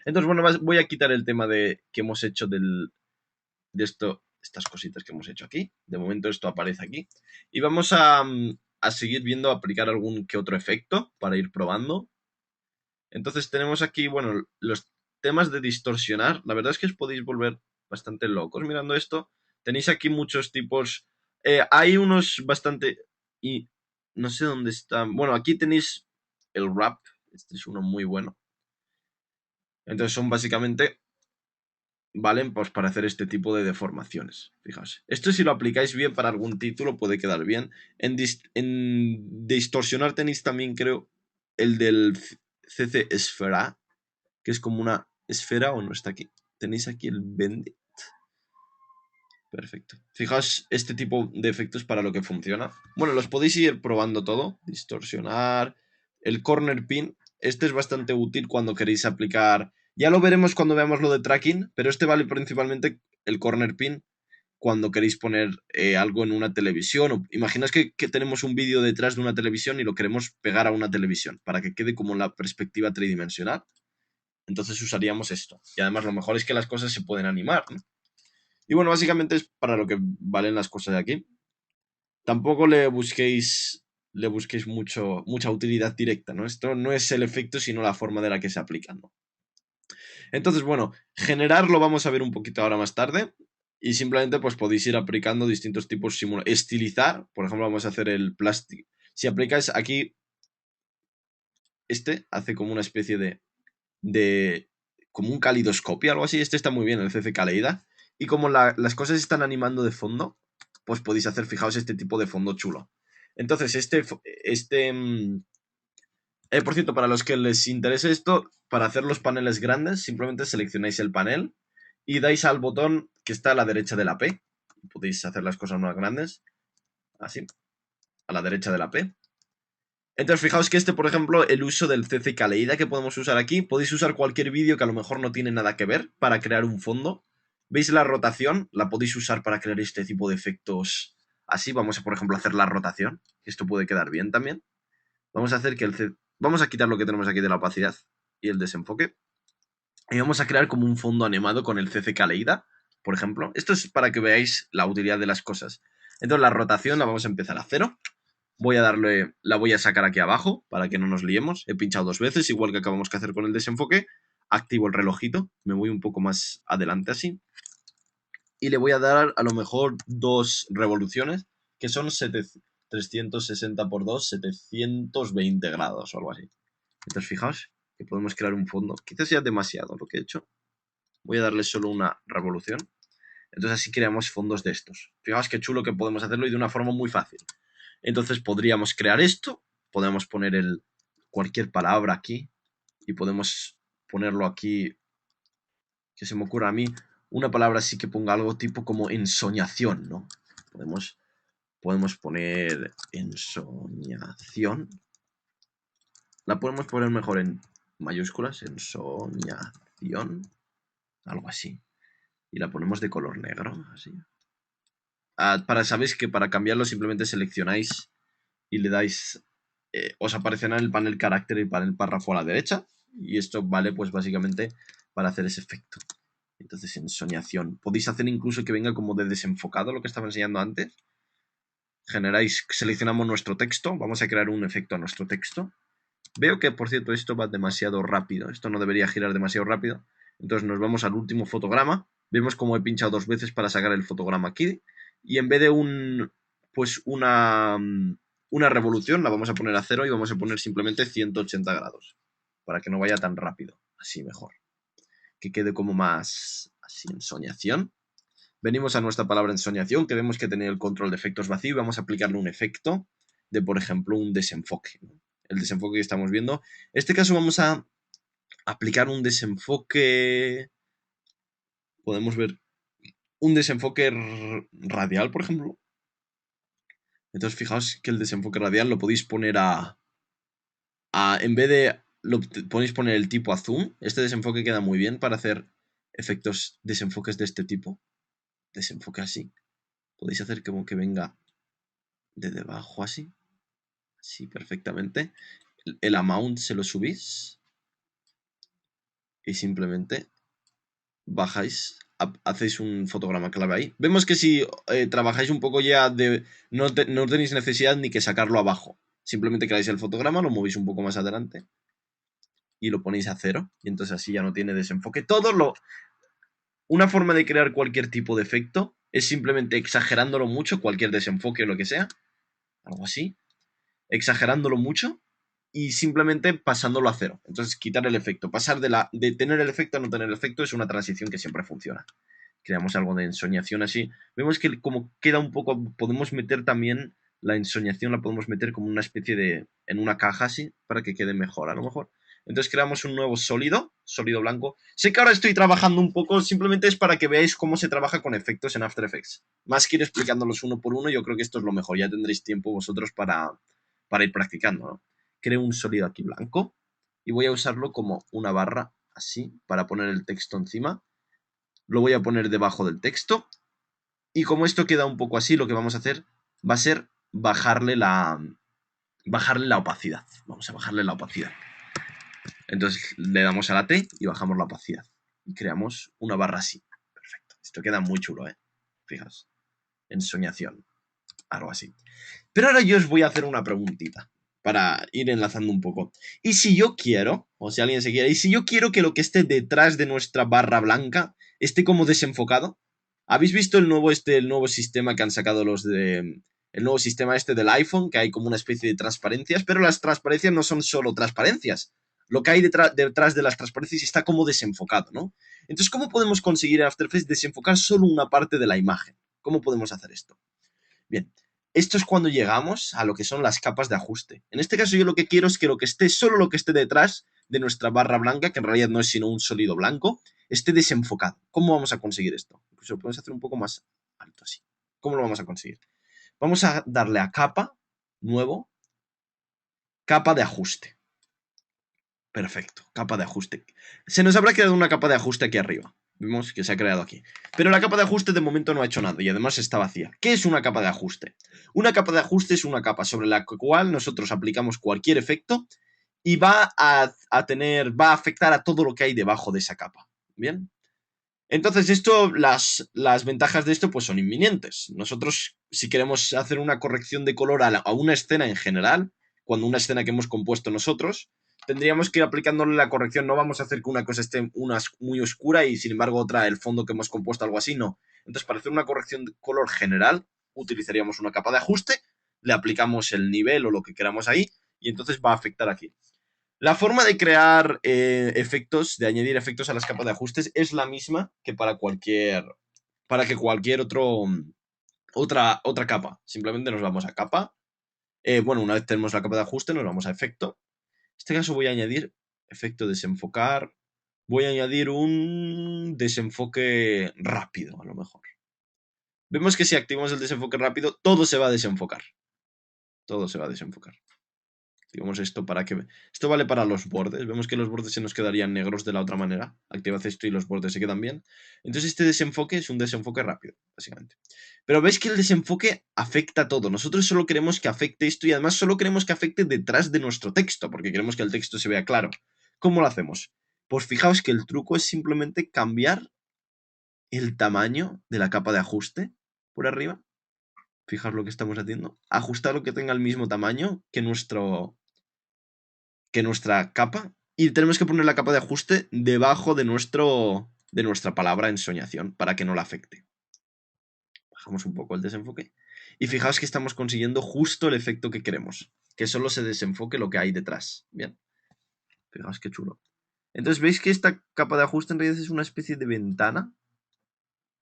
Entonces, bueno, voy a quitar el tema que hemos hecho de estas cositas que hemos hecho aquí. De momento esto aparece aquí. Y vamos a seguir viendo aplicar algún que otro efecto para ir probando. Entonces tenemos aquí, bueno, los temas de distorsionar. La verdad es que os podéis volver bastante locos mirando esto. Tenéis aquí muchos tipos. Hay unos bastante... Y no sé dónde están. Bueno, aquí tenéis el wrap. Este es uno muy bueno. Entonces son básicamente valen pues para hacer este tipo de deformaciones. Fijaos. Esto si lo aplicáis bien para algún título puede quedar bien. En distorsionar tenéis también, creo, el del CC Esfera, que es como una esfera o no está aquí. Tenéis aquí el Bendit. Perfecto. Fijaos este tipo de efectos para lo que funciona. Bueno, los podéis ir probando todo. Distorsionar. El corner pin. Este es bastante útil cuando queréis aplicar. Ya lo veremos cuando veamos lo de tracking, pero este vale principalmente el corner pin cuando queréis poner algo en una televisión. Imaginaos que tenemos un vídeo detrás de una televisión y lo queremos pegar a una televisión para que quede como la perspectiva tridimensional. Entonces usaríamos esto. Y además lo mejor es que las cosas se pueden animar, ¿no? Y bueno, básicamente es para lo que valen las cosas de aquí. Tampoco le busquéis mucha utilidad directa, ¿no? Esto no es el efecto, sino la forma de la que se aplican, ¿no? Entonces, bueno, generar lo vamos a ver un poquito ahora más tarde. Y simplemente pues podéis ir aplicando distintos tipos estilizar, por ejemplo, vamos a hacer el plástico. Si aplicáis aquí, este hace como una especie de como un calidoscopio, algo así. Este está muy bien, el CC Caleida. Y como las cosas se están animando de fondo, pues podéis hacer, fijaos, este tipo de fondo chulo. Entonces, por cierto, para los que les interese esto, para hacer los paneles grandes, simplemente seleccionáis el panel y dais al botón que está a la derecha de la P. Podéis hacer las cosas más grandes, así, a la derecha de la P. Entonces, fijaos que por ejemplo, el uso del CC Caleida que podemos usar aquí, podéis usar cualquier vídeo que a lo mejor no tiene nada que ver para crear un fondo. ¿Veis la rotación? La podéis usar para crear este tipo de efectos así. Vamos a, por ejemplo, hacer la rotación. Esto puede quedar bien también. Vamos a hacer que vamos a quitar lo que tenemos aquí de la opacidad y el desenfoque. Y vamos a crear como un fondo animado con el CC Caleida, por ejemplo. Esto es para que veáis la utilidad de las cosas. Entonces, la rotación la vamos a empezar a 0. La voy a sacar aquí abajo para que no nos liemos. He pinchado 2 veces, igual que acabamos de hacer con el desenfoque. Activo el relojito, me voy un poco más adelante así. Y le voy a dar a lo mejor 2 revoluciones, que son 360 por 2, 720 grados o algo así. Entonces fijaos que podemos crear un fondo. Quizás sea demasiado lo que he hecho. Voy a darle solo una revolución. Entonces así creamos fondos de estos. Fijaos qué chulo que podemos hacerlo y de una forma muy fácil. Entonces podríamos crear esto. Podemos poner cualquier palabra aquí. Y podemos ponerlo aquí. Que se me ocurra a mí. Una palabra así que ponga algo tipo como ensoñación, ¿no? Podemos poner ensoñación. La podemos poner mejor en mayúsculas. Ensoñación. Algo así. Y la ponemos de color negro, así. Sabéis que para cambiarlo simplemente seleccionáis y le dais... os aparecerá en el panel carácter y el panel párrafo a la derecha. Y esto vale pues básicamente para hacer ese efecto. Entonces ensoñación. Podéis hacer incluso que venga como de desenfocado lo que estaba enseñando antes. Seleccionamos nuestro texto. Vamos a crear un efecto a nuestro texto. Veo que, por cierto, esto va demasiado rápido. Esto no debería girar demasiado rápido. Entonces nos vamos al último fotograma. Vemos como he pinchado 2 veces para sacar el fotograma aquí. Y en vez de una revolución, la vamos a poner a 0 y vamos a poner simplemente 180 grados. Para que no vaya tan rápido. Así mejor. Que quede como más así, ensoñación. Venimos a nuestra palabra ensoñación, que vemos que tiene el control de efectos vacío y vamos a aplicarle un efecto de, por ejemplo, un desenfoque. El desenfoque que estamos viendo. En este caso vamos a aplicar un desenfoque... Podemos ver un desenfoque radial, por ejemplo. Entonces fijaos que el desenfoque radial lo podéis poner en vez de... podéis poner el tipo a zoom. Este desenfoque queda muy bien para hacer efectos desenfoques de este tipo. Desenfoque así. Podéis hacer como que venga de debajo así. Así perfectamente. El amount se lo subís. Y simplemente bajáis, hacéis un fotograma clave ahí. Vemos que si trabajáis un poco ya no tenéis necesidad ni que sacarlo abajo. Simplemente creáis el fotograma, lo movéis un poco más adelante y lo ponéis a 0. Y entonces así ya no tiene desenfoque. Una forma de crear cualquier tipo de efecto es simplemente exagerándolo mucho, cualquier desenfoque o lo que sea. Algo así. Exagerándolo mucho y simplemente pasándolo a 0. Entonces quitar el efecto. Pasar de tener el efecto a no tener el efecto es una transición que siempre funciona. Creamos algo de ensoñación así. Vemos que como queda un poco, podemos meter también la ensoñación, la podemos meter como una especie en una caja así, para que quede mejor a lo mejor. Entonces creamos un nuevo sólido blanco. Sé que ahora estoy trabajando un poco, simplemente es para que veáis cómo se trabaja con efectos en After Effects. Más que ir explicándolos uno por uno, yo creo que esto es lo mejor. Ya tendréis tiempo vosotros para ir practicando, ¿no? Creo un sólido aquí blanco y voy a usarlo como una barra así para poner el texto encima. Lo voy a poner debajo del texto y como esto queda un poco así, lo que vamos a hacer va a ser bajarle la opacidad. Vamos a bajarle la opacidad. Entonces le damos a la T y bajamos la opacidad y creamos una barra así. Perfecto. Esto queda muy chulo, ¿eh? Fijaos. Ensoñación. Algo así. Pero ahora yo os voy a hacer una preguntita para ir enlazando un poco. Y si yo quiero, o si alguien se quiere, y si yo quiero que lo que esté detrás de nuestra barra blanca esté como desenfocado. ¿Habéis visto el nuevo sistema que han sacado el nuevo sistema del iPhone, que hay como una especie de transparencias, pero las transparencias no son solo transparencias. Lo que hay detrás de las transparencias está como desenfocado, ¿no? Entonces, ¿cómo podemos conseguir en After Effects desenfocar solo una parte de la imagen? ¿Cómo podemos hacer esto? Bien, esto es cuando llegamos a lo que son las capas de ajuste. En este caso yo lo que quiero es que solo lo que esté detrás de nuestra barra blanca, que en realidad no es sino un sólido blanco, esté desenfocado. ¿Cómo vamos a conseguir esto? Pues lo podemos hacer un poco más alto así. ¿Cómo lo vamos a conseguir? Vamos a darle a capa, nuevo, capa de ajuste. Perfecto, capa de ajuste. Se nos habrá quedado una capa de ajuste aquí arriba. Vemos que se ha creado aquí. Pero la capa de ajuste de momento no ha hecho nada y además está vacía. ¿Qué es una capa de ajuste? Una capa de ajuste es una capa sobre la cual nosotros aplicamos cualquier efecto y va a afectar a todo lo que hay debajo de esa capa. ¿Bien? Entonces las ventajas de esto pues son inminentes. Nosotros, si queremos hacer una corrección de color a una escena en general, cuando una escena que hemos compuesto nosotros, tendríamos que ir aplicándole la corrección. No vamos a hacer que una cosa esté muy oscura y sin embargo otra, el fondo que hemos compuesto, algo así, no. Entonces, para hacer una corrección de color general, utilizaríamos una capa de ajuste, le aplicamos el nivel o lo que queramos ahí y entonces va a afectar aquí. La forma de crear efectos, de añadir efectos a las capas de ajustes es la misma que para que cualquier otra capa. Simplemente nos vamos a capa. Bueno, una vez tenemos la capa de ajuste, nos vamos a efecto. En este caso voy a añadir efecto desenfocar. Voy a añadir un desenfoque rápido, a lo mejor. Vemos que si activamos el desenfoque rápido, todo se va a desenfocar. Todo se va a desenfocar. Activamos esto para que... Esto vale para los bordes. Vemos que los bordes se nos quedarían negros de la otra manera. Activas esto y los bordes se quedan bien. Entonces este desenfoque es un desenfoque rápido, básicamente. Pero veis que el desenfoque afecta a todo. Nosotros solo queremos que afecte esto y además solo queremos que afecte detrás de nuestro texto, porque queremos que el texto se vea claro. ¿Cómo lo hacemos? Pues fijaos que el truco es simplemente cambiar el tamaño de la capa de ajuste por arriba. Fijaos lo que estamos haciendo. Ajustarlo que tenga el mismo tamaño que nuestra capa. Y tenemos que poner la capa de ajuste debajo de nuestra palabra ensoñación para que no la afecte. Bajamos un poco el desenfoque. Y fijaos que estamos consiguiendo justo el efecto que queremos. Que solo se desenfoque lo que hay detrás. Bien. Fijaos qué chulo. Entonces veis que esta capa de ajuste en realidad es una especie de ventana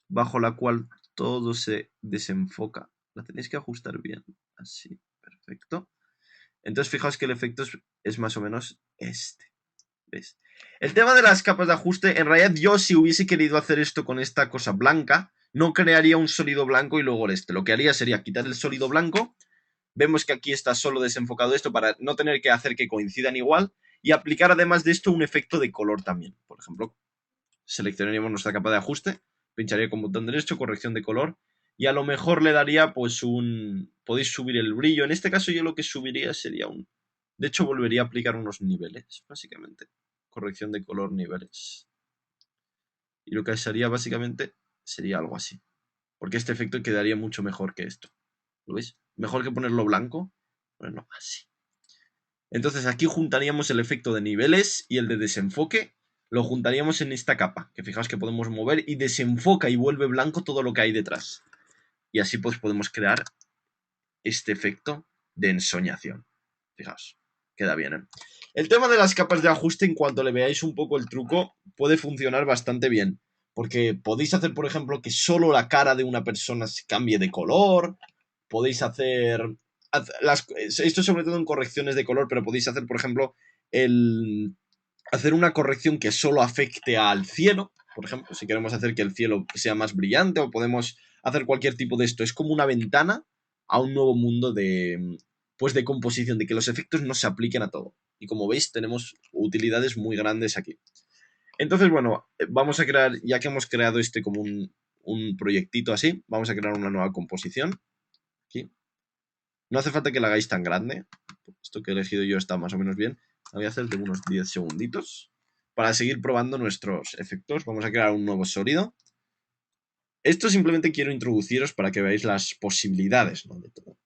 bajo la cual todo se desenfoca. La tenéis que ajustar bien. Así. Perfecto. Entonces fijaos que el efecto es más o menos este. ¿Ves? El tema de las capas de ajuste, en realidad yo si hubiese querido hacer esto con esta cosa blanca, no crearía un sólido blanco y luego este. Lo que haría sería quitar el sólido blanco. Vemos que aquí está solo desenfocado esto para no tener que hacer que coincidan igual. Y aplicar además de esto un efecto de color también. Por ejemplo, seleccionaríamos nuestra capa de ajuste, pincharía con botón derecho, corrección de color. Y a lo mejor le daría pues podéis subir el brillo. En este caso yo lo que subiría sería un... De hecho volvería a aplicar unos niveles, básicamente. Corrección de color, niveles. Y lo que sería básicamente sería algo así. Porque este efecto quedaría mucho mejor que esto. ¿Lo veis? Mejor que ponerlo blanco, ponerlo así. Entonces aquí juntaríamos el efecto de niveles y el de desenfoque. Lo juntaríamos en esta capa, que fijaos que podemos mover y desenfoca y vuelve blanco todo lo que hay detrás. Y así pues podemos crear este efecto de ensoñación. Fijaos, queda bien, ¿eh? El tema de las capas de ajuste, en cuanto le veáis un poco el truco, puede funcionar bastante bien. Porque podéis hacer, por ejemplo, que solo la cara de una persona se cambie de color. Podéis hacer... Esto sobre todo en correcciones de color, pero podéis hacer, por ejemplo, hacer una corrección que solo afecte al cielo. Por ejemplo, si queremos hacer que el cielo sea más brillante o podemos hacer cualquier tipo de esto. Es como una ventana a un nuevo mundo pues de composición, de que los efectos no se apliquen a todo. Y como veis, tenemos utilidades muy grandes aquí. Entonces, bueno, vamos a crear, ya que hemos creado como un proyectito así, vamos a crear una nueva composición. Aquí. No hace falta que la hagáis tan grande. Esto que he elegido yo está más o menos bien. Lo voy a hacer de unos 10 segunditos. Para seguir probando nuestros efectos, vamos a crear un nuevo sólido. Esto simplemente quiero introduciros para que veáis las posibilidades, ¿no? De todo.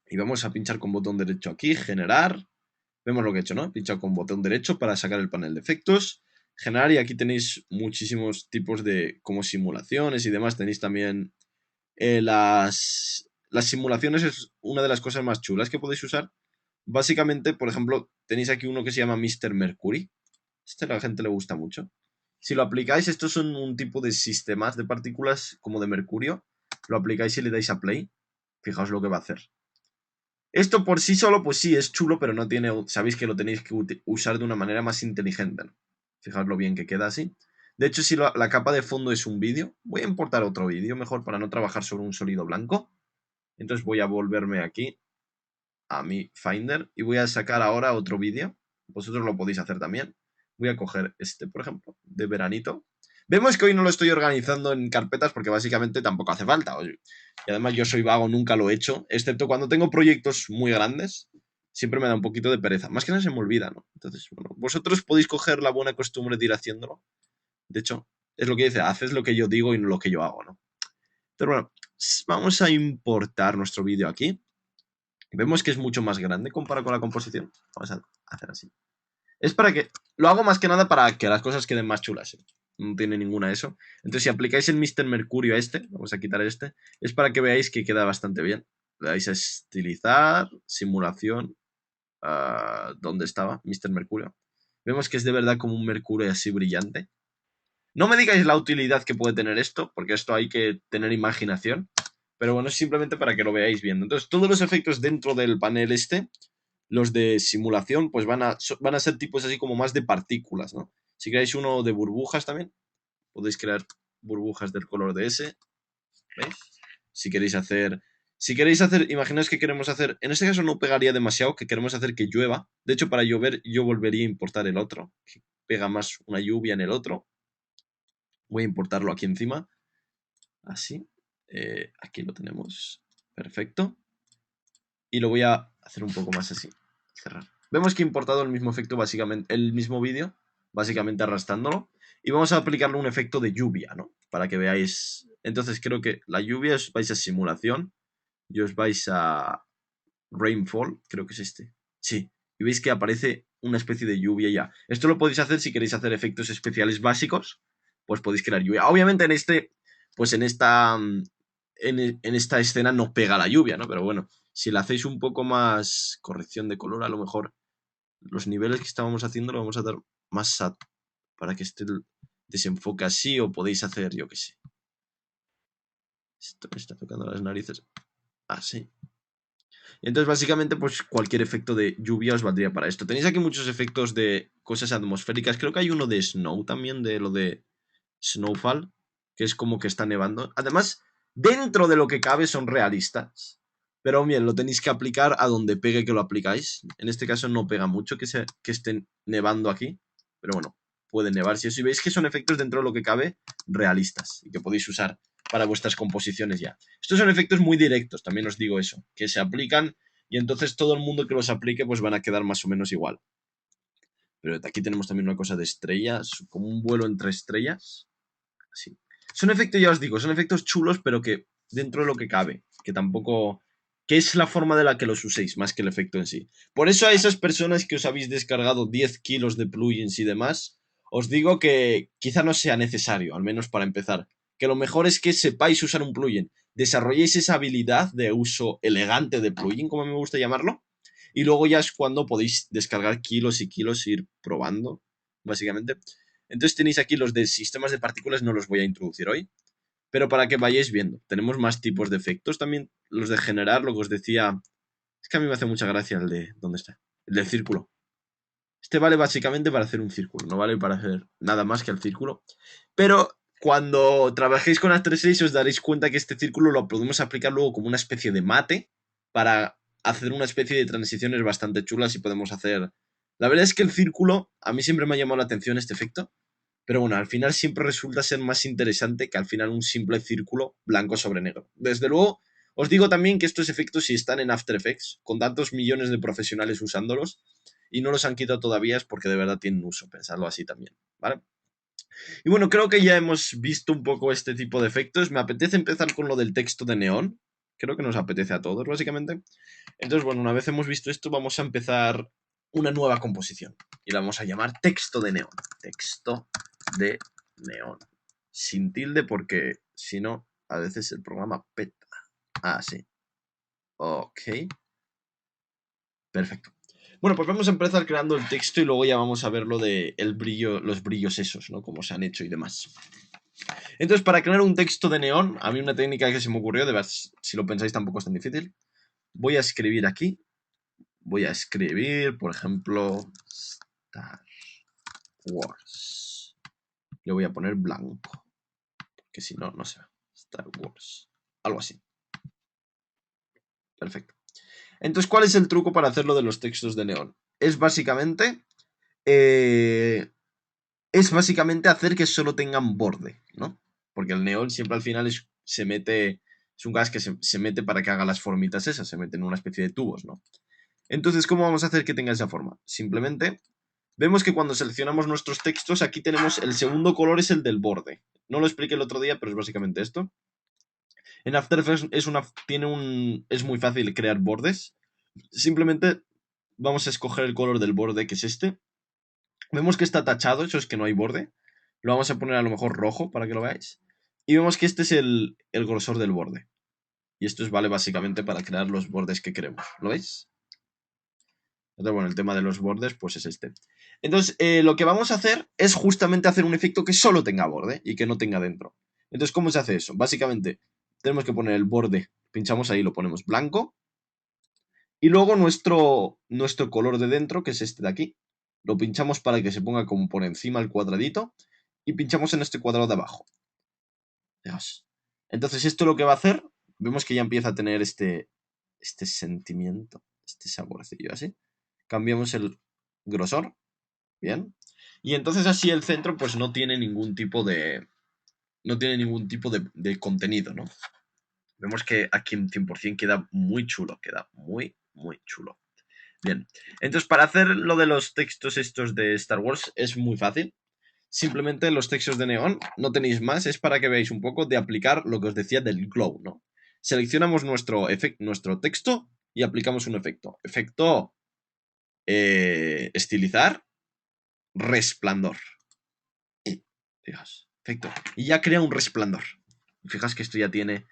Y vamos a pinchar con botón derecho aquí, generar. Vemos lo que he hecho, ¿no? He pinchado con botón derecho para sacar el panel de efectos. Generar, y aquí tenéis muchísimos tipos de como simulaciones y demás. Tenéis también las simulaciones, es una de las cosas más chulas que podéis usar. Básicamente, por ejemplo, tenéis aquí uno que se llama Mr. Mercury. Este a la gente le gusta mucho. Si lo aplicáis, estos son un tipo de sistemas de partículas como de mercurio. Lo aplicáis y le dais a play. Fijaos lo que va a hacer. Esto por sí solo, pues sí, es chulo, pero no tiene... Sabéis que lo tenéis que usar de una manera más inteligente, ¿no? Fijaos lo bien que queda así. De hecho, si la capa de fondo es un vídeo, voy a importar otro vídeo mejor para no trabajar sobre un sólido blanco. Entonces voy a volverme aquí a mi Finder y voy a sacar ahora otro vídeo. Vosotros lo podéis hacer también. Voy a coger este, por ejemplo, de veranito. Vemos que hoy no lo estoy organizando en carpetas porque básicamente tampoco hace falta. Y además yo soy vago, nunca lo he hecho, excepto cuando tengo proyectos muy grandes. Siempre me da un poquito de pereza. Más que nada se me olvida, ¿no? Entonces, bueno, vosotros podéis coger la buena costumbre de ir haciéndolo. De hecho, es lo que dice, haces lo que yo digo y no lo que yo hago, ¿no? Pero bueno, vamos a importar nuestro vídeo aquí. Vemos que es mucho más grande comparado con la composición. Vamos a hacer así. Es para que... Lo hago más que nada para que las cosas queden más chulas, ¿eh? No tiene ninguna de eso. Entonces, si aplicáis el Mr. Mercurio a este, vamos a quitar este, es para que veáis que queda bastante bien. Le dais a estilizar, simulación, ¿Dónde estaba? Mr. Mercurio. Vemos que es de verdad como un mercurio así brillante. No me digáis la utilidad que puede tener esto, porque esto hay que tener imaginación. Pero bueno, es simplemente para que lo veáis viendo. Entonces, todos los efectos dentro del panel este, los de simulación, pues van a ser tipos así como más de partículas, ¿no? Si queréis uno de burbujas también, podéis crear burbujas del color de ese. ¿Veis? Si queréis hacer... Si queréis hacer, imaginaos que queremos hacer, en este caso no pegaría demasiado, que queremos hacer que llueva. De hecho, para llover yo volvería a importar el otro, que pega más una lluvia en el otro. Voy a importarlo aquí encima. Así. Aquí lo tenemos. Perfecto. Y lo voy a hacer un poco más así. Cerrar. Vemos que he importado el mismo efecto, básicamente, el mismo vídeo, básicamente arrastrándolo. Y vamos a aplicarle un efecto de lluvia, ¿no? Para que veáis. Entonces creo que la lluvia os vais a simulación. Y os vais a Rainfall, creo que es este. Sí. Y veis que aparece una especie de lluvia ya. Esto lo podéis hacer si queréis hacer efectos especiales básicos. Pues podéis crear lluvia. Obviamente en este. Pues en esta. En esta escena no pega la lluvia, ¿no? Pero bueno, si le hacéis un poco más corrección de color, a lo mejor los niveles que estábamos haciendo lo vamos a dar más para que este desenfoque así, o podéis hacer, yo qué sé. Esto me está tocando las narices. Así. Entonces, básicamente, pues cualquier efecto de lluvia os valdría para esto. Tenéis aquí muchos efectos de cosas atmosféricas. Creo que hay uno de snow también, de lo de snowfall, que es como que está nevando. Además, dentro de lo que cabe son realistas. Pero bien, lo tenéis que aplicar a donde pegue que lo aplicáis. En este caso no pega mucho que esté nevando aquí. Pero bueno, puede nevar. Si veis que son efectos dentro de lo que cabe realistas y que podéis usar para vuestras composiciones ya. Estos son efectos muy directos, también os digo eso, que se aplican y entonces todo el mundo que los aplique pues van a quedar más o menos igual. Pero aquí tenemos también una cosa de estrellas, como un vuelo entre estrellas. Así. Son efectos, ya os digo, son efectos chulos, pero que dentro de lo que cabe, que tampoco... que es la forma de la que los uséis, más que el efecto en sí. Por eso a esas personas que os habéis descargado 10 kilos de plugins y demás, os digo que quizá no sea necesario, al menos para empezar. Que lo mejor es que sepáis usar un plugin, desarrolléis esa habilidad de uso elegante de plugin, como me gusta llamarlo, y luego ya es cuando podéis descargar kilos y kilos e ir probando, básicamente. Entonces tenéis aquí los de sistemas de partículas, no los voy a introducir hoy, pero para que vayáis viendo. Tenemos más tipos de efectos también, los de generar, lo que os decía. Es que a mí me hace mucha gracia el de... ¿Dónde está? El del círculo. Este vale básicamente para hacer un círculo, no vale para hacer nada más que el círculo. Pero cuando trabajéis con After Effects os daréis cuenta que este círculo lo podemos aplicar luego como una especie de mate para hacer una especie de transiciones bastante chulas y podemos hacer... La verdad es que el círculo, a mí siempre me ha llamado la atención este efecto, pero bueno, al final siempre resulta ser más interesante que al final un simple círculo blanco sobre negro. Desde luego, os digo también que estos efectos, si están en After Effects, con tantos millones de profesionales usándolos, y no los han quitado todavía, es porque de verdad tienen uso, pensarlo así también, ¿vale? Y bueno, creo que ya hemos visto un poco este tipo de efectos. Me apetece empezar con lo del texto de neón. Creo que nos apetece a todos, básicamente. Entonces, bueno, una vez hemos visto esto, vamos a empezar una nueva composición. Y la vamos a llamar texto de neón. Texto de neón. Sin tilde porque, si no, a veces el programa peta. Ah, sí. Ok. Perfecto. Bueno, pues vamos a empezar creando el texto y luego ya vamos a ver lo de el brillo, los brillos esos, ¿no? Cómo se han hecho y demás. Entonces, para crear un texto de neón, a mí una técnica que se me ocurrió, de verdad, si lo pensáis tampoco es tan difícil. Voy a escribir aquí. Voy a escribir, por ejemplo, Star Wars. Le voy a poner blanco, que si no, no se ve. Star Wars. Algo así. Perfecto. Entonces, ¿cuál es el truco para hacerlo de los textos de neón? Es básicamente... hacer que solo tengan borde, ¿no? Porque el neón siempre al final se mete... Es un gas que se mete para que haga las formitas esas. Se mete en una especie de tubos, ¿no? Entonces, ¿cómo vamos a hacer que tenga esa forma? Simplemente... Vemos que cuando seleccionamos nuestros textos, aquí tenemos el segundo color, es el del borde. No lo expliqué el otro día, pero es básicamente esto. En After Effects es muy fácil crear bordes. Simplemente vamos a escoger el color del borde, que es este. Vemos que está tachado, eso es que no hay borde. Lo vamos a poner a lo mejor rojo para que lo veáis. Y vemos que este es el grosor del borde. Y esto vale básicamente para crear los bordes que queremos. ¿Lo veis? Entonces, bueno, el tema de los bordes, pues es este. Entonces, lo que vamos a hacer es justamente hacer un efecto que solo tenga borde y que no tenga dentro. Entonces, ¿cómo se hace eso? Básicamente, tenemos que poner el borde, pinchamos ahí, lo ponemos blanco, y luego nuestro color de dentro, que es este de aquí, lo pinchamos para que se ponga como por encima el cuadradito, y pinchamos en este cuadrado de abajo. Dios. Entonces, esto lo que va a hacer, vemos que ya empieza a tener este sentimiento, este saborcillo así. Cambiamos el grosor, bien. Y entonces así el centro pues no tiene ningún tipo de... No tiene ningún tipo de contenido, ¿no? Vemos que aquí en 100% queda muy chulo, queda muy, muy chulo. Bien, entonces para hacer lo de los textos estos de Star Wars es muy fácil. Simplemente los textos de neón, no tenéis más, es para que veáis un poco de aplicar lo que os decía del glow, ¿no? Seleccionamos nuestro texto y aplicamos un efecto. Efecto estilizar, resplandor. Y, fijaos, efecto. Y ya crea un resplandor. Fijaos que esto ya tiene,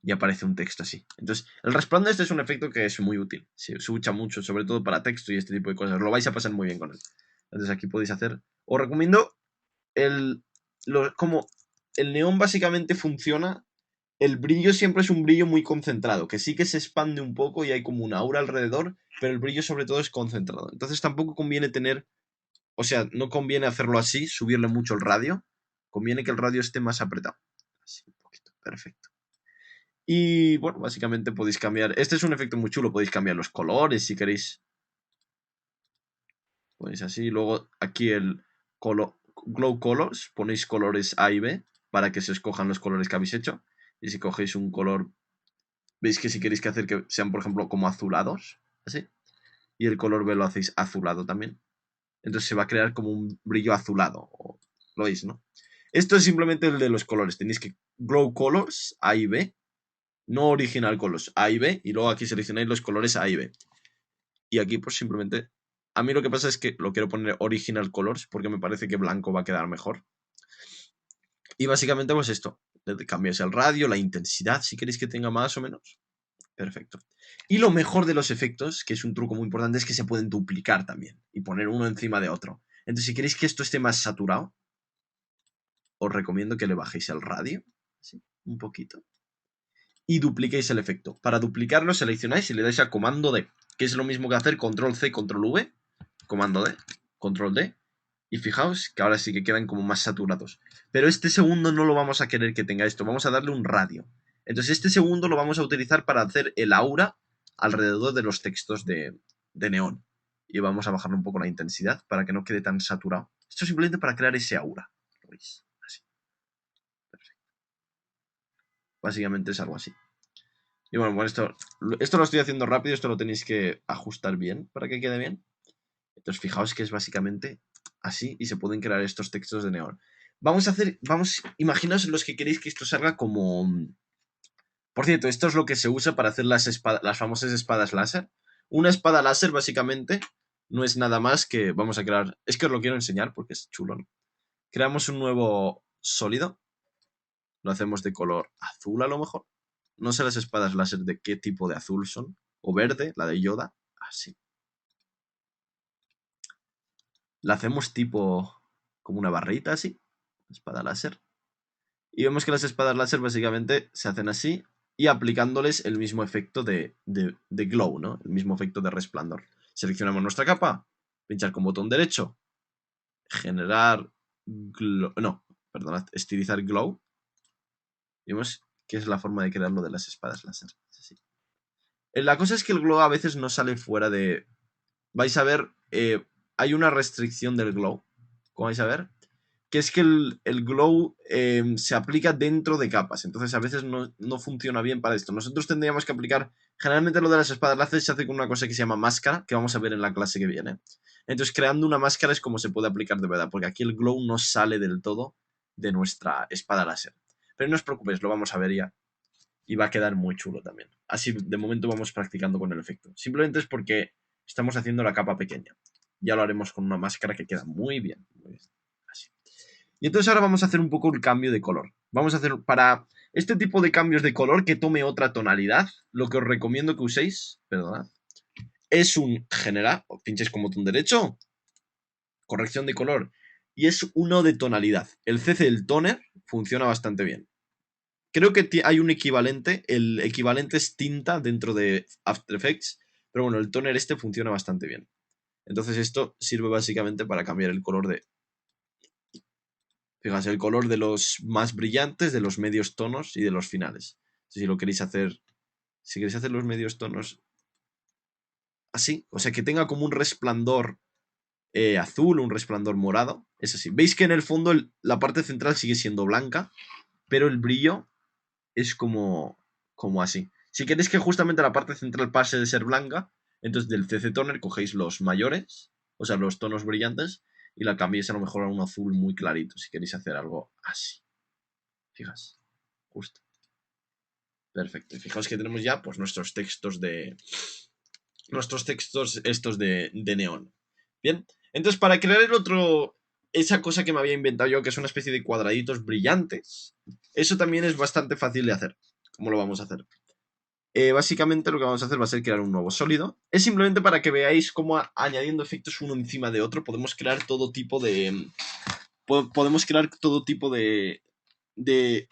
ya aparece un texto así. Entonces, el resplandor este es un efecto que es muy útil. Se usa mucho, sobre todo para texto y este tipo de cosas. Lo vais a pasar muy bien con él. Entonces aquí podéis hacer... Os recomiendo como el neón básicamente funciona, el brillo siempre es un brillo muy concentrado, que sí que se expande un poco y hay como una aura alrededor, pero el brillo sobre todo es concentrado. Entonces tampoco conviene tener, o sea, no conviene hacerlo así, subirle mucho el radio, conviene que el radio esté más apretado. Así, un poquito, perfecto. Y bueno, básicamente podéis cambiar, este es un efecto muy chulo, podéis cambiar los colores si queréis. Ponéis así, luego aquí el Glow Colors, ponéis colores A y B para que se escojan los colores que habéis hecho. Y si cogéis un color, veis que si queréis que hacer que sean, por ejemplo, como azulados, así. Y el color B lo hacéis azulado también. Entonces se va a crear como un brillo azulado. Lo veis, ¿no? Esto es simplemente el de los colores. Tenéis que Glow Colors A y B. No Original Colors A y B. Y luego aquí seleccionáis los colores A y B. Y aquí pues simplemente... A mí lo que pasa es que lo quiero poner Original Colors porque me parece que blanco va a quedar mejor. Y básicamente pues esto. Cambias el radio, la intensidad, si queréis que tenga más o menos. Perfecto. Y lo mejor de los efectos, que es un truco muy importante, es que se pueden duplicar también. Y poner uno encima de otro. Entonces si queréis que esto esté más saturado, os recomiendo que le bajéis el radio. Así, un poquito. Y dupliquéis el efecto. Para duplicarlo seleccionáis y le dais a comando D, que es lo mismo que hacer control C, control V, comando D, control D, y fijaos que ahora sí que quedan como más saturados. Pero este segundo no lo vamos a querer que tenga esto, vamos a darle un radio. Entonces este segundo lo vamos a utilizar para hacer el aura alrededor de los textos de neón. Y vamos a bajarle un poco la intensidad para que no quede tan saturado. Esto es simplemente para crear ese aura. ¿Lo veis? Así. Perfecto. Básicamente es algo así. Y bueno, esto lo estoy haciendo rápido, esto lo tenéis que ajustar bien para que quede bien. Entonces fijaos que es básicamente así y se pueden crear estos textos de neón. Imaginaos los que queréis que esto salga como... Por cierto, esto es lo que se usa para hacer las famosas espadas láser. Una espada láser básicamente no es nada más que vamos a crear... Es que os lo quiero enseñar porque es chulo, ¿no? Creamos un nuevo sólido. Lo hacemos de color azul a lo mejor. No sé las espadas láser de qué tipo de azul son. O verde, la de Yoda. Así. La hacemos tipo como una barrita así. Espada láser. Y vemos que las espadas láser básicamente se hacen así y aplicándoles el mismo efecto de glow, ¿no? El mismo efecto de resplandor. Seleccionamos nuestra capa, pinchar con botón derecho, generar glow, no, perdonad, estilizar glow. Y vemos que es la forma de crearlo de las espadas láser. Es así. La cosa es que el glow a veces no sale fuera de... Vais a ver, hay una restricción del glow, como vais a ver, que es que el glow se aplica dentro de capas, entonces a veces no funciona bien para esto. Nosotros tendríamos que aplicar, generalmente lo de las espadas láser se hace con una cosa que se llama máscara, que vamos a ver en la clase que viene. Entonces creando una máscara es como se puede aplicar de verdad, porque aquí el glow no sale del todo de nuestra espada láser. Pero no os preocupéis, lo vamos a ver ya. Y va a quedar muy chulo también. Así, de momento vamos practicando con el efecto. Simplemente es porque estamos haciendo la capa pequeña. Ya lo haremos con una máscara que queda muy bien. Muy bien. Así. Y entonces ahora vamos a hacer un poco el cambio de color. Vamos a hacer, para este tipo de cambios de color que tome otra tonalidad, lo que os recomiendo que uséis, perdonad, es un general, pinches como botón derecho, corrección de color, y es uno de tonalidad. El CC del toner funciona bastante bien. Creo que hay un equivalente, el equivalente es tinta dentro de After Effects, pero bueno, el toner este funciona bastante bien. Entonces esto sirve básicamente para cambiar el color de... Fíjate, el color de los más brillantes, de los medios tonos y de los finales. Si lo queréis hacer... Si queréis hacer los medios tonos así, o sea, que tenga como un resplandor azul, un resplandor morado, es así. Veis que en el fondo la parte central sigue siendo blanca, pero el brillo es como así. Si queréis que justamente la parte central pase de ser blanca, entonces del CC Toner cogéis los mayores, o sea, los tonos brillantes, y la cambiéis a lo mejor a un azul muy clarito, si queréis hacer algo así. Fijas, justo. Perfecto. Y fijaos que tenemos ya pues nuestros textos de... Nuestros textos estos de neón. Bien, entonces para crear el otro... Esa cosa que me había inventado yo, que es una especie de cuadraditos brillantes, eso también es bastante fácil de hacer. ¿Cómo lo vamos a hacer? Básicamente lo que vamos a hacer va a ser crear un nuevo sólido. Es simplemente para que veáis cómo añadiendo efectos uno encima de otro podemos crear todo tipo de... Podemos crear todo tipo de, de,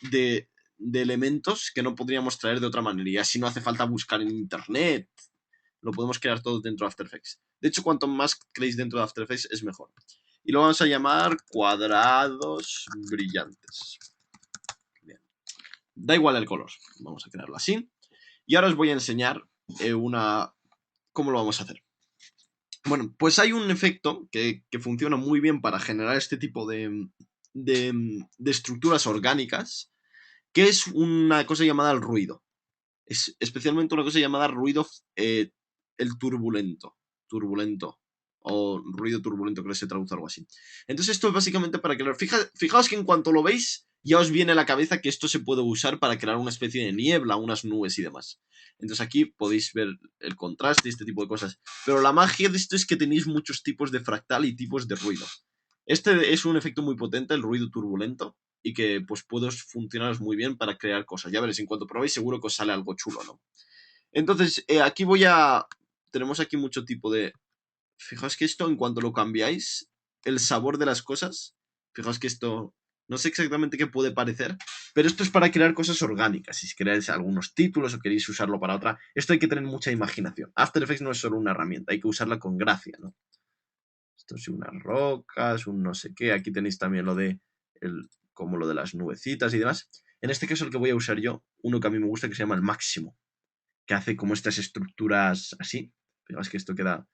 de elementos que no podríamos traer de otra manera. Y así no hace falta buscar en internet. Lo podemos crear todo dentro de After Effects. De hecho, cuanto más creéis dentro de After Effects es mejor. Y lo vamos a llamar cuadrados brillantes. Bien. Da igual el color. Vamos a crearlo así. Y ahora os voy a enseñar cómo lo vamos a hacer. Bueno, pues hay un efecto que funciona muy bien para generar este tipo de estructuras orgánicas, que es una cosa llamada el ruido. Es especialmente una cosa llamada ruido el turbulento. Turbulento. O ruido turbulento, creo que se traduce algo así. Entonces esto es básicamente para crear... Fijaos que en cuanto lo veis, ya os viene a la cabeza que esto se puede usar para crear una especie de niebla, unas nubes y demás. Entonces aquí podéis ver el contraste y este tipo de cosas. Pero la magia de esto es que tenéis muchos tipos de fractal y tipos de ruido. Este es un efecto muy potente, el ruido turbulento, y que pues puede funcionaros muy bien para crear cosas. Ya veréis, en cuanto probéis seguro que os sale algo chulo, ¿no? Entonces, aquí tenemos aquí mucho tipo de... Fijaos que esto, en cuanto lo cambiáis, el sabor de las cosas, fijaos que esto... No sé exactamente qué puede parecer, pero esto es para crear cosas orgánicas. Si queréis algunos títulos o queréis usarlo para otra, esto hay que tener mucha imaginación. After Effects no es solo una herramienta, hay que usarla con gracia, ¿no? Esto es unas rocas, un no sé qué. Aquí tenéis también como lo de las nubecitas y demás. En este caso el que voy a usar yo, uno que a mí me gusta que se llama el máximo, que hace como estas estructuras así. Fijaos que esto queda...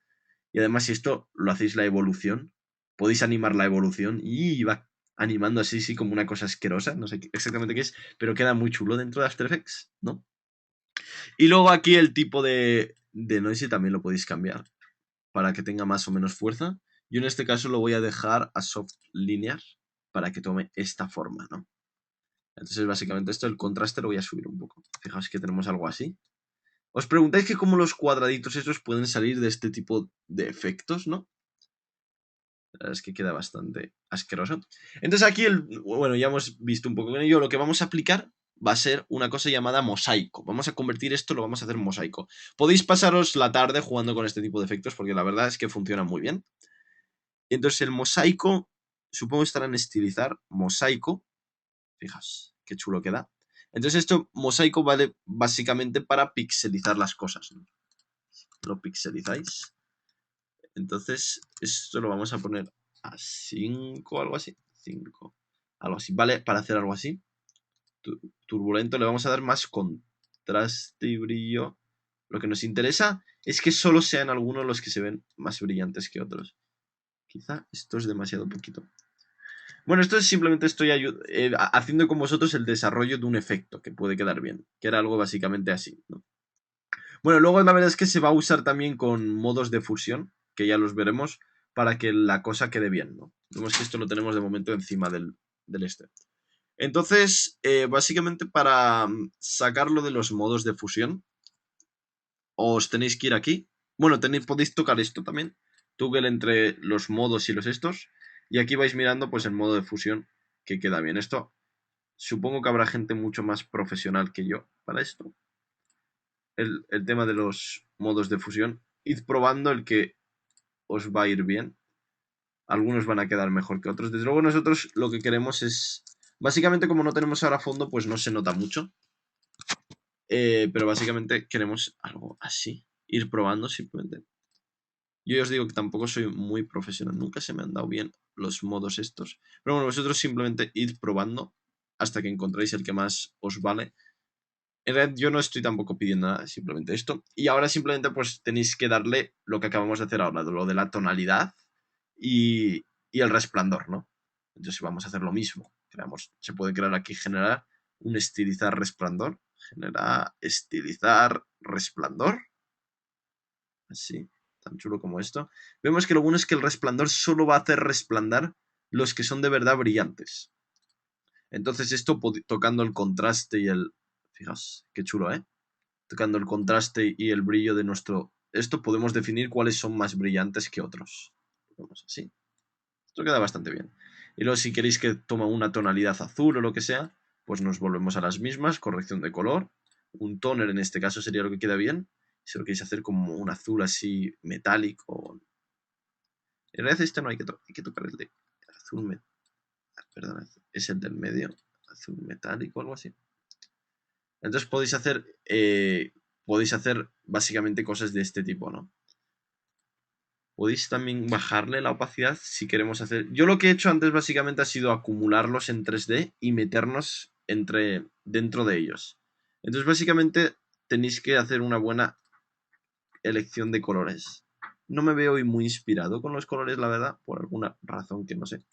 Y además si esto lo hacéis la evolución, podéis animar la evolución y va animando así, sí, como una cosa asquerosa. No sé exactamente qué es, pero queda muy chulo dentro de After Effects, ¿no? Y luego aquí el tipo de noise también lo podéis cambiar para que tenga más o menos fuerza. Yo en este caso lo voy a dejar a soft linear para que tome esta forma, ¿no? Entonces básicamente esto, el contraste lo voy a subir un poco. Fijaos que tenemos algo así. Os preguntáis que cómo los cuadraditos esos pueden salir de este tipo de efectos, ¿no? La verdad es que queda bastante asqueroso. Entonces aquí, bueno, ya hemos visto un poco con ello. Lo que vamos a aplicar va a ser una cosa llamada mosaico. Vamos a convertir esto, lo vamos a hacer mosaico. Podéis pasaros la tarde jugando con este tipo de efectos porque la verdad es que funciona muy bien. Entonces el mosaico, supongo que estará en estilizar, mosaico. Fijaos, qué chulo queda. Entonces esto, mosaico vale básicamente para pixelizar las cosas, ¿no? Lo pixelizáis. Entonces esto lo vamos a poner a 5 o algo así. 5, algo así. Vale, para hacer algo así. Turbulento le vamos a dar más contraste y brillo. Lo que nos interesa es que solo sean algunos los que se ven más brillantes que otros. Quizá esto es demasiado poquito. Bueno, esto es simplemente estoy haciendo con vosotros el desarrollo de un efecto que puede quedar bien, que era algo básicamente así, ¿no? Bueno, luego la verdad es que se va a usar también con modos de fusión, que ya los veremos, para que la cosa quede bien, ¿no? Vemos que esto lo tenemos de momento encima del este. Entonces, básicamente para sacarlo de los modos de fusión, os tenéis que ir aquí. Bueno, podéis tocar esto también. Toggle entre los modos y los estos. Y aquí vais mirando pues el modo de fusión que queda bien. Esto supongo que habrá gente mucho más profesional que yo para esto. El tema de los modos de fusión id probando el que os va a ir bien. Algunos van a quedar mejor que otros. Desde luego nosotros lo que queremos es... Básicamente como no tenemos ahora fondo, pues no se nota mucho. Pero básicamente queremos algo así. Ir probando simplemente. Yo os digo que tampoco soy muy profesional. Nunca se me han dado bien los modos estos. Pero bueno, vosotros simplemente id probando hasta que encontréis el que más os vale. En realidad yo no estoy tampoco pidiendo nada, simplemente esto. Y ahora simplemente pues tenéis que darle lo que acabamos de hacer ahora, lo de la tonalidad y el resplandor, ¿no? Entonces vamos a hacer lo mismo. Se puede crear aquí, generar un estilizar resplandor. Generar estilizar resplandor. Así, tan chulo como esto. Vemos que lo bueno es que el resplandor solo va a hacer resplandar los que son de verdad brillantes. Entonces esto tocando el contraste y el... Fijaos, qué chulo, ¿eh? Tocando el contraste y el brillo de nuestro... Esto podemos definir cuáles son más brillantes que otros. Vamos así. Esto queda bastante bien. Y luego si queréis que tome una tonalidad azul o lo que sea, pues nos volvemos a las mismas. Corrección de color. Un toner en este caso sería lo que queda bien. Si lo queréis hacer como un azul así metálico. En realidad este no hay que tocar el de azul. Perdón, es el del medio. Azul metálico o algo así. Entonces podéis hacer básicamente cosas de este tipo, ¿no? Podéis también bajarle la opacidad si queremos hacer... Yo lo que he hecho antes básicamente ha sido acumularlos en 3D y meternos dentro de ellos. Entonces básicamente tenéis que hacer una buena elección de colores. No me veo hoy muy inspirado con los colores, la verdad, por alguna razón que no sé.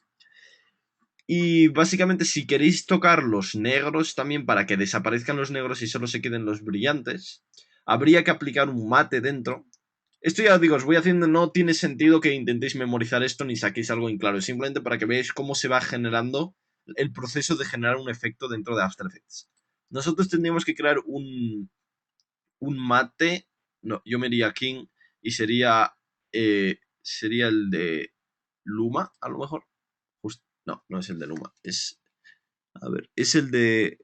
Y básicamente si queréis tocar los negros también para que desaparezcan los negros y solo se queden los brillantes, habría que aplicar un mate dentro. Esto ya os digo, os voy haciendo, no tiene sentido que intentéis memorizar esto ni saquéis algo en claro, simplemente para que veáis cómo se va generando el proceso de generar un efecto dentro de After Effects. Nosotros tendríamos que crear un mate, no, yo me iría King y sería el de Luma, a lo mejor. No, no es el de Luma, a ver, es el de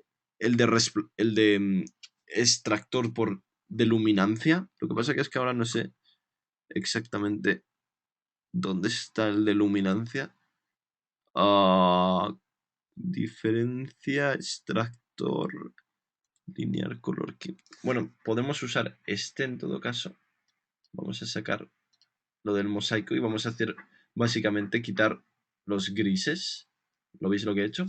extractor de luminancia. Lo que pasa que es que ahora no sé exactamente dónde está el de luminancia. Diferencia, extractor, linear color. Bueno, podemos usar este en todo caso. Vamos a sacar lo del mosaico y vamos a hacer básicamente quitar los grises. ¿Lo veis lo que he hecho?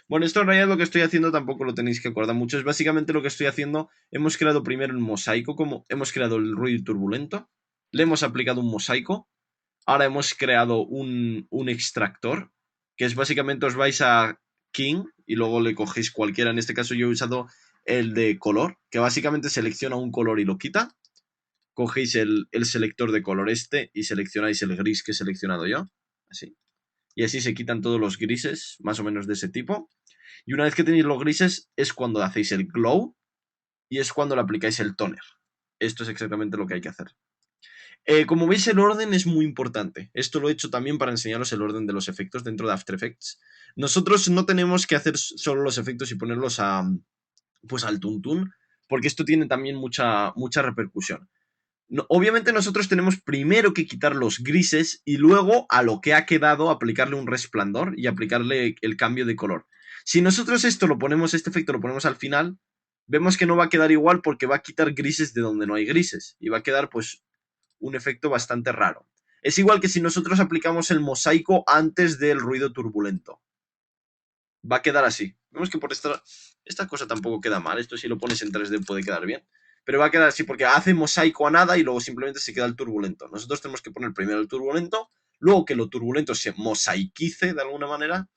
Bueno, esto en realidad lo que estoy haciendo tampoco lo tenéis que acordar mucho. Es básicamente lo que estoy haciendo. Hemos creado primero el mosaico, como hemos creado el ruido turbulento. Le hemos aplicado un mosaico. Ahora hemos creado un extractor, que es básicamente os vais a King y luego le cogéis cualquiera. En este caso yo he usado el de color, que básicamente selecciona un color y lo quita. Cogéis el selector de color este y seleccionáis el gris que he seleccionado yo. Así. Y así se quitan todos los grises, más o menos de ese tipo. Y una vez que tenéis los grises es cuando hacéis el glow y es cuando le aplicáis el toner. Esto es exactamente lo que hay que hacer. Como veis, el orden es muy importante. Esto lo he hecho también para enseñaros el orden de los efectos dentro de After Effects. Nosotros no tenemos que hacer solo los efectos y ponerlos pues al tuntún, porque esto tiene también mucha repercusión. No, obviamente nosotros tenemos primero que quitar los grises y luego a lo que ha quedado aplicarle un resplandor y aplicarle el cambio de color. Si nosotros este efecto lo ponemos al final, vemos que no va a quedar igual porque va a quitar grises de donde no hay grises y va a quedar pues un efecto bastante raro. Es igual que si nosotros aplicamos el mosaico antes del ruido turbulento. Va a quedar así. Vemos que por esta cosa tampoco queda mal. Esto si lo pones en 3D puede quedar bien. Pero va a quedar así porque hace mosaico a nada y luego simplemente se queda el turbulento. Nosotros tenemos que poner primero el turbulento, luego que lo turbulento se mosaiquice de alguna manera,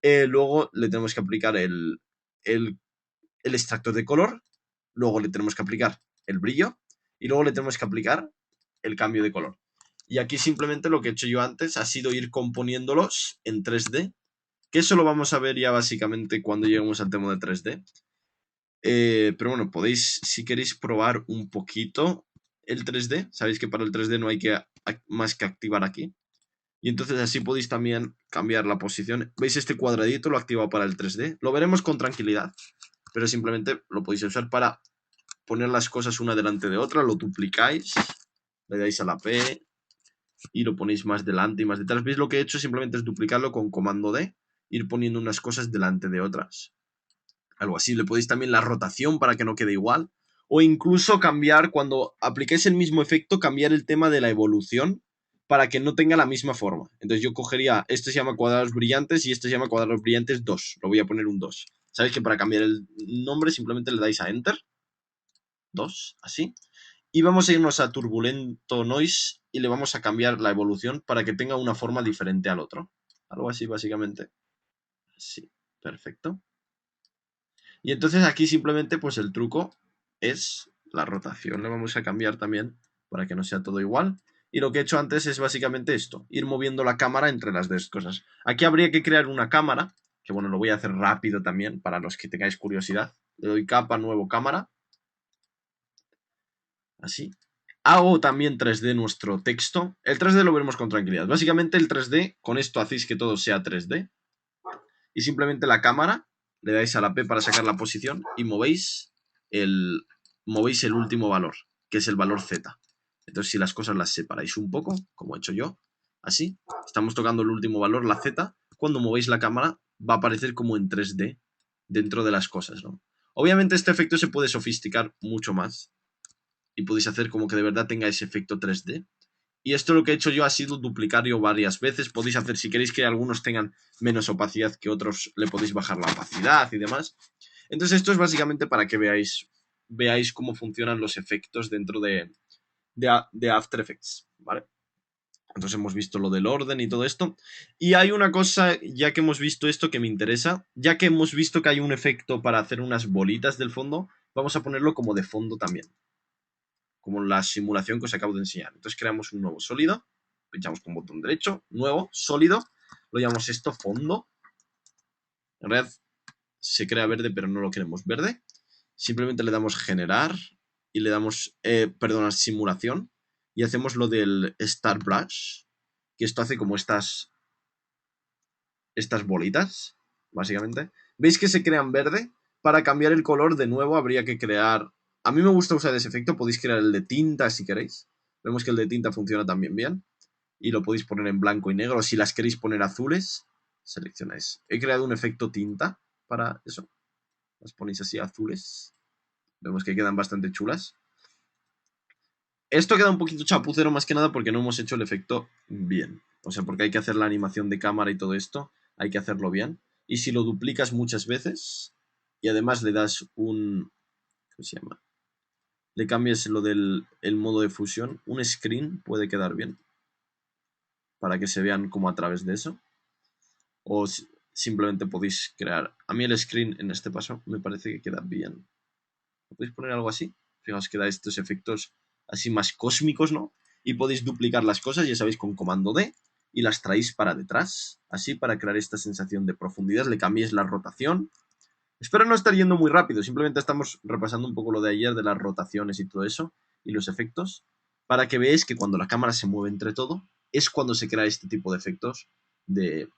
luego le tenemos que aplicar el extractor de color, luego le tenemos que aplicar el brillo y luego le tenemos que aplicar el cambio de color. Y aquí simplemente lo que he hecho yo antes ha sido ir componiéndolos en 3D, que eso lo vamos a ver ya básicamente cuando lleguemos al tema de 3D. Pero bueno, podéis, si queréis probar un poquito el 3D, sabéis que para el 3D no hay más que activar aquí. Y entonces así podéis también cambiar la posición. ¿Veis este cuadradito? Lo he activado para el 3D. Lo veremos con tranquilidad, pero simplemente lo podéis usar para poner las cosas una delante de otra. Lo duplicáis le dais a la P y lo ponéis más delante y más detrás. ¿Veis? Lo que he hecho simplemente es duplicarlo con comando D, ir poniendo unas cosas delante de otras. Algo así. Le podéis también la rotación para que no quede igual. O incluso cambiar, cuando aplicáis el mismo efecto, cambiar el tema de la evolución para que no tenga la misma forma. Entonces yo cogería, este se llama cuadrados brillantes y este se llama cuadrados brillantes 2. Lo voy a poner un 2. Sabéis que para cambiar el nombre simplemente le dais a Enter. 2, así. Y vamos a irnos a turbulento noise y le vamos a cambiar la evolución para que tenga una forma diferente al otro. Algo así, básicamente. Sí, perfecto. Y entonces aquí simplemente pues el truco es la rotación. Le vamos a cambiar también para que no sea todo igual. Y lo que he hecho antes es básicamente esto, ir moviendo la cámara entre las dos cosas. Aquí habría que crear una cámara, que bueno, lo voy a hacer rápido también para los que tengáis curiosidad. Le doy capa, nuevo cámara. Así. Hago también 3D nuestro texto. El 3D lo veremos con tranquilidad. Básicamente el 3D, con esto hacéis que todo sea 3D. Y simplemente la cámara, le dais a la P para sacar la posición y movéis el último valor, que es el valor Z. Entonces si las cosas las separáis un poco, como he hecho yo, así, estamos tocando el último valor, la Z, cuando movéis la cámara va a aparecer como en 3D dentro de las cosas, ¿no? Obviamente este efecto se puede sofisticar mucho más y podéis hacer como que de verdad tenga ese efecto 3D. Y esto lo que he hecho yo ha sido duplicarlo varias veces. Podéis hacer, si queréis que algunos tengan menos opacidad que otros, le podéis bajar la opacidad y demás. Entonces esto es básicamente para que veáis cómo funcionan los efectos dentro de After Effects, ¿vale? Entonces hemos visto lo del orden y todo esto. Y hay una cosa, ya que hemos visto esto, que me interesa. Ya que hemos visto que hay un efecto para hacer unas bolitas del fondo, vamos a ponerlo como de fondo también, como la simulación que os acabo de enseñar. Entonces creamos un nuevo sólido, pinchamos con botón derecho, nuevo, sólido, lo llamamos esto fondo. En realidad se crea verde, pero no lo queremos verde. Simplemente le damos generar y le damos, perdón, simulación y hacemos lo del Start Brush, que esto hace como estas bolitas, básicamente. ¿Veis que se crean verde? Para cambiar el color de nuevo habría que crear... A mí me gusta usar ese efecto, podéis crear el de tinta si queréis. Vemos que el de tinta funciona también bien. Y lo podéis poner en blanco y negro. Si las queréis poner azules, seleccionáis. He creado un efecto tinta para eso. Las ponéis así azules. Vemos que quedan bastante chulas. Esto queda un poquito chapucero más que nada porque no hemos hecho el efecto bien. O sea, porque hay que hacer la animación de cámara y todo esto. Hay que hacerlo bien. Y si lo duplicas muchas veces y además le das un... ¿Cómo se llama? Le cambias lo del modo de fusión. Un screen puede quedar bien. Para que se vean como a través de eso. O simplemente podéis crear... A mí el screen en este paso me parece que queda bien. ¿Podéis poner algo así? Fijaos que da estos efectos así más cósmicos, ¿no? Y podéis duplicar las cosas, ya sabéis, con comando D y las traéis para detrás, así para crear esta sensación de profundidad. Le cambiéis la rotación. Espero no estar yendo muy rápido, simplemente estamos repasando un poco lo de ayer de las rotaciones y todo eso, y los efectos, para que veáis que cuando la cámara se mueve entre todo, es cuando se crea este tipo de efectos de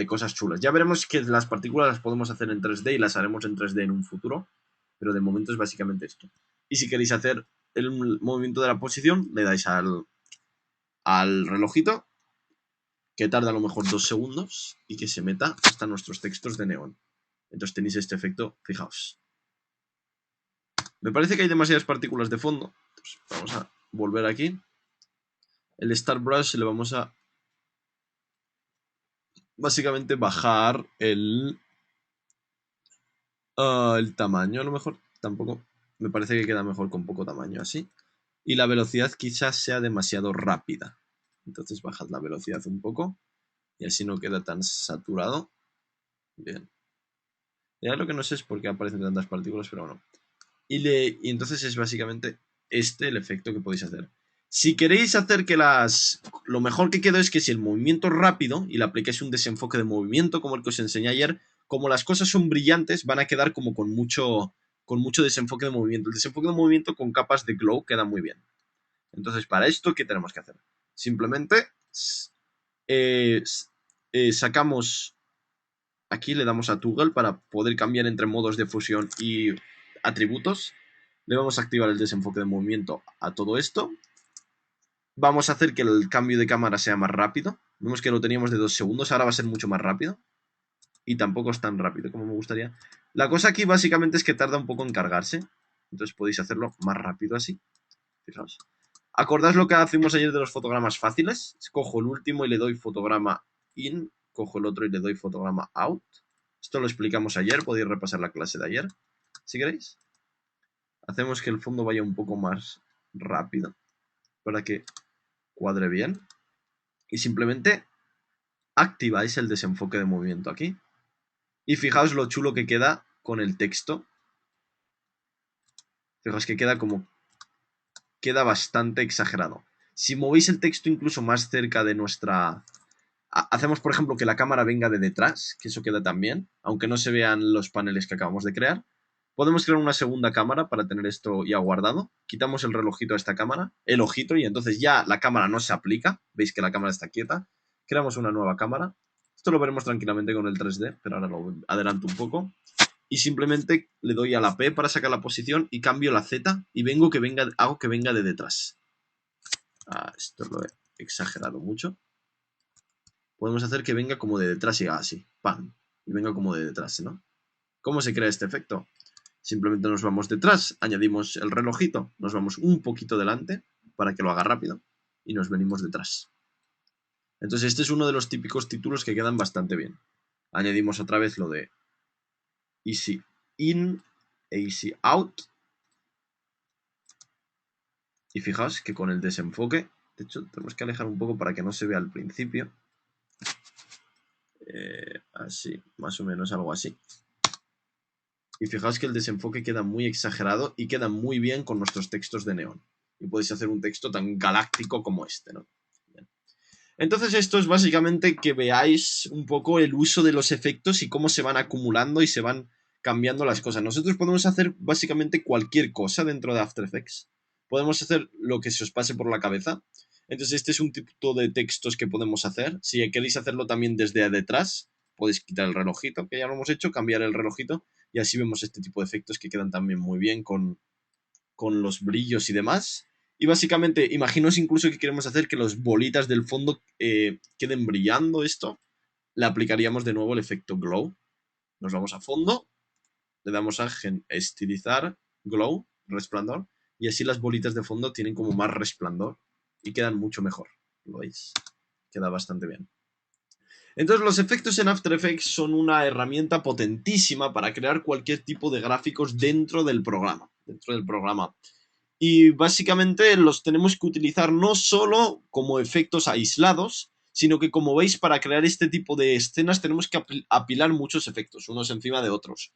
cosas chulas. Ya veremos que las partículas las podemos hacer en 3D y las haremos en 3D en un futuro, pero de momento es básicamente esto. Y si queréis hacer el movimiento de la posición, le dais al relojito, que tarda a lo mejor 2 segundos, y que se meta hasta nuestros textos de neón. Entonces tenéis este efecto, fijaos. Me parece que hay demasiadas partículas de fondo. Entonces vamos a volver aquí. El Start Brush le vamos a básicamente bajar el tamaño, a lo mejor. Tampoco. Me parece que queda mejor con poco tamaño, así. Y la velocidad quizás sea demasiado rápida. Entonces bajad la velocidad un poco. Y así no queda tan saturado. Bien. Ya lo que no sé es por qué aparecen tantas partículas, pero bueno. Y entonces es básicamente el efecto que podéis hacer. Si queréis hacer que lo mejor que queda es que si el movimiento es rápido y le aplicáis un desenfoque de movimiento como el que os enseñé ayer, como las cosas son brillantes, van a quedar como con mucho desenfoque de movimiento. El desenfoque de movimiento con capas de glow queda muy bien. Entonces, para esto, ¿qué tenemos que hacer? Simplemente sacamos... Aquí le damos a Toggle para poder cambiar entre modos de fusión y atributos. Le vamos a activar el desenfoque de movimiento a todo esto. vamos a hacer que el cambio de cámara sea más rápido. Vemos que lo teníamos de 2 segundos, ahora va a ser mucho más rápido. Y tampoco es tan rápido como me gustaría. La cosa aquí básicamente es que tarda un poco en cargarse. Entonces podéis hacerlo más rápido así. Fijaos. ¿Acordáis lo que hacemos ayer de los fotogramas fáciles? Cojo el último y le doy fotograma in. Cojo el otro y le doy fotograma out. Esto lo explicamos ayer, podéis repasar la clase de ayer, si queréis. Hacemos que el fondo vaya un poco más rápido para que cuadre bien. Y simplemente activáis el desenfoque de movimiento aquí. Y fijaos lo chulo que queda con el texto. Fijaos que queda bastante exagerado. Si movéis el texto incluso más cerca de nuestra... Hacemos, por ejemplo, que la cámara venga de detrás, que eso queda también, aunque no se vean los paneles que acabamos de crear. Podemos crear una segunda cámara para tener esto ya guardado. Quitamos el relojito a esta cámara, el ojito, y entonces ya la cámara no se aplica. Veis que la cámara está quieta. Creamos una nueva cámara. Esto lo veremos tranquilamente con el 3D, pero ahora lo adelanto un poco. Y simplemente le doy a la P para sacar la posición y cambio la Z y hago que venga de detrás. Esto lo he exagerado mucho. Podemos hacer que venga como de detrás y haga así, ¡pam! Y venga como de detrás, ¿no? ¿Cómo se crea este efecto? Simplemente nos vamos detrás, añadimos el relojito, nos vamos un poquito delante para que lo haga rápido y nos venimos detrás. Entonces este es uno de los típicos títulos que quedan bastante bien. Añadimos otra vez lo de Easy In e Easy Out. Y fijaos que con el desenfoque, de hecho tenemos que alejar un poco para que no se vea al principio. Así, más o menos algo así. Y fijaos que el desenfoque queda muy exagerado y queda muy bien con nuestros textos de neón. Y podéis hacer un texto tan galáctico como este, ¿no? Bien. Entonces esto es básicamente que veáis un poco el uso de los efectos y cómo se van acumulando y se van cambiando las cosas. Nosotros podemos hacer básicamente cualquier cosa dentro de After Effects. Podemos hacer lo que se os pase por la cabeza. Entonces este es un tipo de textos que podemos hacer. Si queréis hacerlo también desde detrás, podéis quitar el relojito, que ya lo hemos hecho, cambiar el relojito y así vemos este tipo de efectos que quedan también muy bien con los brillos y demás. Y básicamente, imaginaos incluso que queremos hacer que las bolitas del fondo queden brillando esto. Le aplicaríamos de nuevo el efecto glow. Nos vamos a fondo, le damos a estilizar, glow, resplandor, y así las bolitas de fondo tienen como más resplandor y quedan mucho mejor. ¿Lo veis? Queda bastante bien. Entonces los efectos en After Effects son una herramienta potentísima para crear cualquier tipo de gráficos dentro del programa. Y básicamente los tenemos que utilizar no solo como efectos aislados, sino que como veis para crear este tipo de escenas tenemos que apilar muchos efectos, unos encima de otros.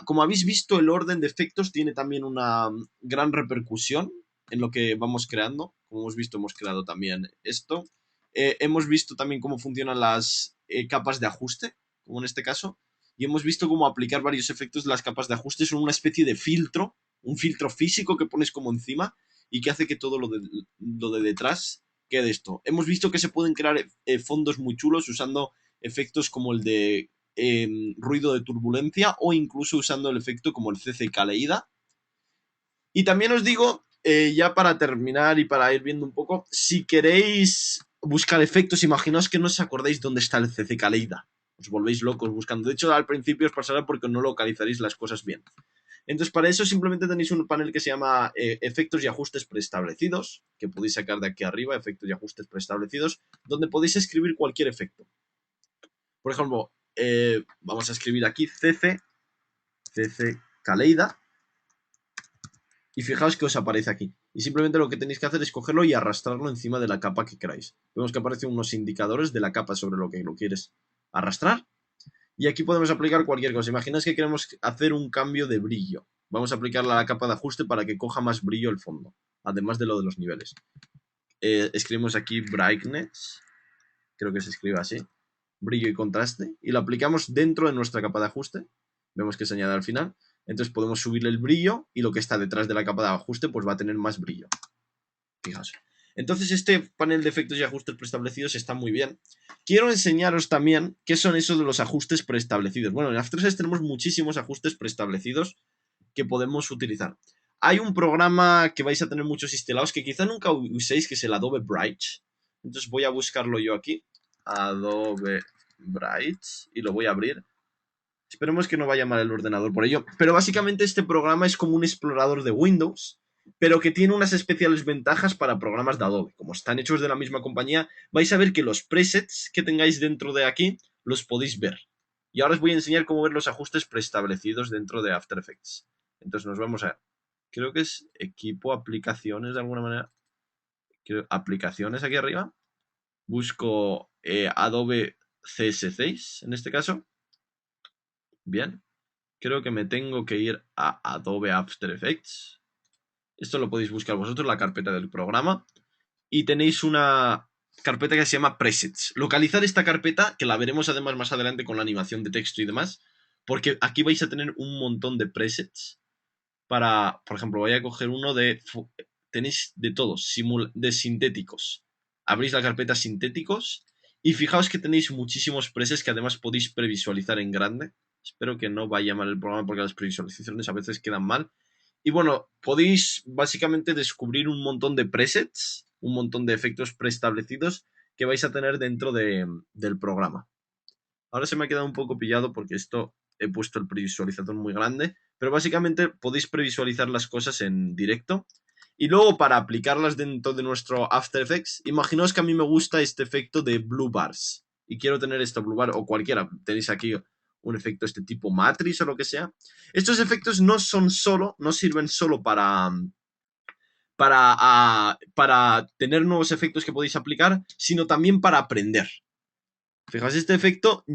Como habéis visto, el orden de efectos tiene también una gran repercusión en lo que vamos creando. Como hemos visto, hemos creado también esto. Hemos visto también cómo funcionan las capas de ajuste, como en este caso, y hemos visto cómo aplicar varios efectos de las capas de ajuste. Son una especie de filtro, un filtro físico que pones como encima y que hace que todo lo de detrás quede esto. Hemos visto que se pueden crear fondos muy chulos usando efectos como el de ruido de turbulencia o incluso usando el efecto como el CC Kaleida. Y también os digo, ya para terminar y para ir viendo un poco, si queréis buscar efectos, imaginaos que no os acordáis dónde está el CC Kaleida. Os volvéis locos buscando. De hecho, al principio os pasará porque no localizaréis las cosas bien. Entonces, para eso simplemente tenéis un panel que se llama efectos y ajustes preestablecidos, que podéis sacar de aquí arriba, efectos y ajustes preestablecidos, donde podéis escribir cualquier efecto. Por ejemplo, vamos a escribir aquí CC Kaleida. Y fijaos que os aparece aquí. Y simplemente lo que tenéis que hacer es cogerlo y arrastrarlo encima de la capa que queráis. Vemos que aparecen unos indicadores de la capa sobre lo que lo quieres arrastrar. Y aquí podemos aplicar cualquier cosa. Imaginaos que queremos hacer un cambio de brillo. Vamos a aplicarla a la capa de ajuste para que coja más brillo el fondo. Además de lo de los niveles. Escribimos aquí brightness. Creo que se escribe así. Brillo y contraste. Y lo aplicamos dentro de nuestra capa de ajuste. Vemos que se añade al final. Entonces podemos subirle el brillo y lo que está detrás de la capa de ajuste pues va a tener más brillo. Fijaos. Entonces este panel de efectos y ajustes preestablecidos está muy bien. Quiero enseñaros también qué son esos de los ajustes preestablecidos. Bueno, en After Effects tenemos muchísimos ajustes preestablecidos que podemos utilizar. hay un programa que vais a tener muchos instalados que quizá nunca uséis, que es el Adobe Bright. Entonces voy a buscarlo yo aquí. Adobe Bright. Y lo voy a abrir. Esperemos que no vaya mal el ordenador por ello. Pero básicamente este programa es como un explorador de Windows, pero que tiene unas especiales ventajas para programas de Adobe. Como están hechos de la misma compañía, vais a ver que los presets que tengáis dentro de aquí los podéis ver. Y ahora os voy a enseñar cómo ver los ajustes preestablecidos dentro de After Effects. Entonces nos vamos a... Creo que es equipo, aplicaciones de alguna manera. Aplicaciones aquí arriba. Busco Adobe CS6 en este caso. Bien. Creo que me tengo que ir a Adobe After Effects. Esto lo podéis buscar vosotros, la carpeta del programa. Y tenéis una carpeta que se llama Presets. Localizar esta carpeta, que la veremos además más adelante con la animación de texto y demás, porque aquí vais a tener un montón de presets para, por ejemplo, voy a coger uno de... Tenéis de todos, de sintéticos. Abrís la carpeta sintéticos y fijaos que tenéis muchísimos presets que además podéis previsualizar en grande. Espero que no vaya mal el programa porque las previsualizaciones a veces quedan mal. Y bueno, podéis básicamente descubrir un montón de presets, un montón de efectos preestablecidos que vais a tener dentro del programa. Ahora se me ha quedado un poco pillado porque esto he puesto el previsualizador muy grande, pero básicamente podéis previsualizar las cosas en directo. Y luego para aplicarlas dentro de nuestro After Effects, imaginaos que a mí me gusta este efecto de blue bars y quiero tener este blue bar o cualquiera. Tenéis aquí un efecto este tipo Matrix o lo que sea. Estos efectos no sirven solo para tener nuevos efectos que podéis aplicar, sino también para aprender. Fijaos, este efecto,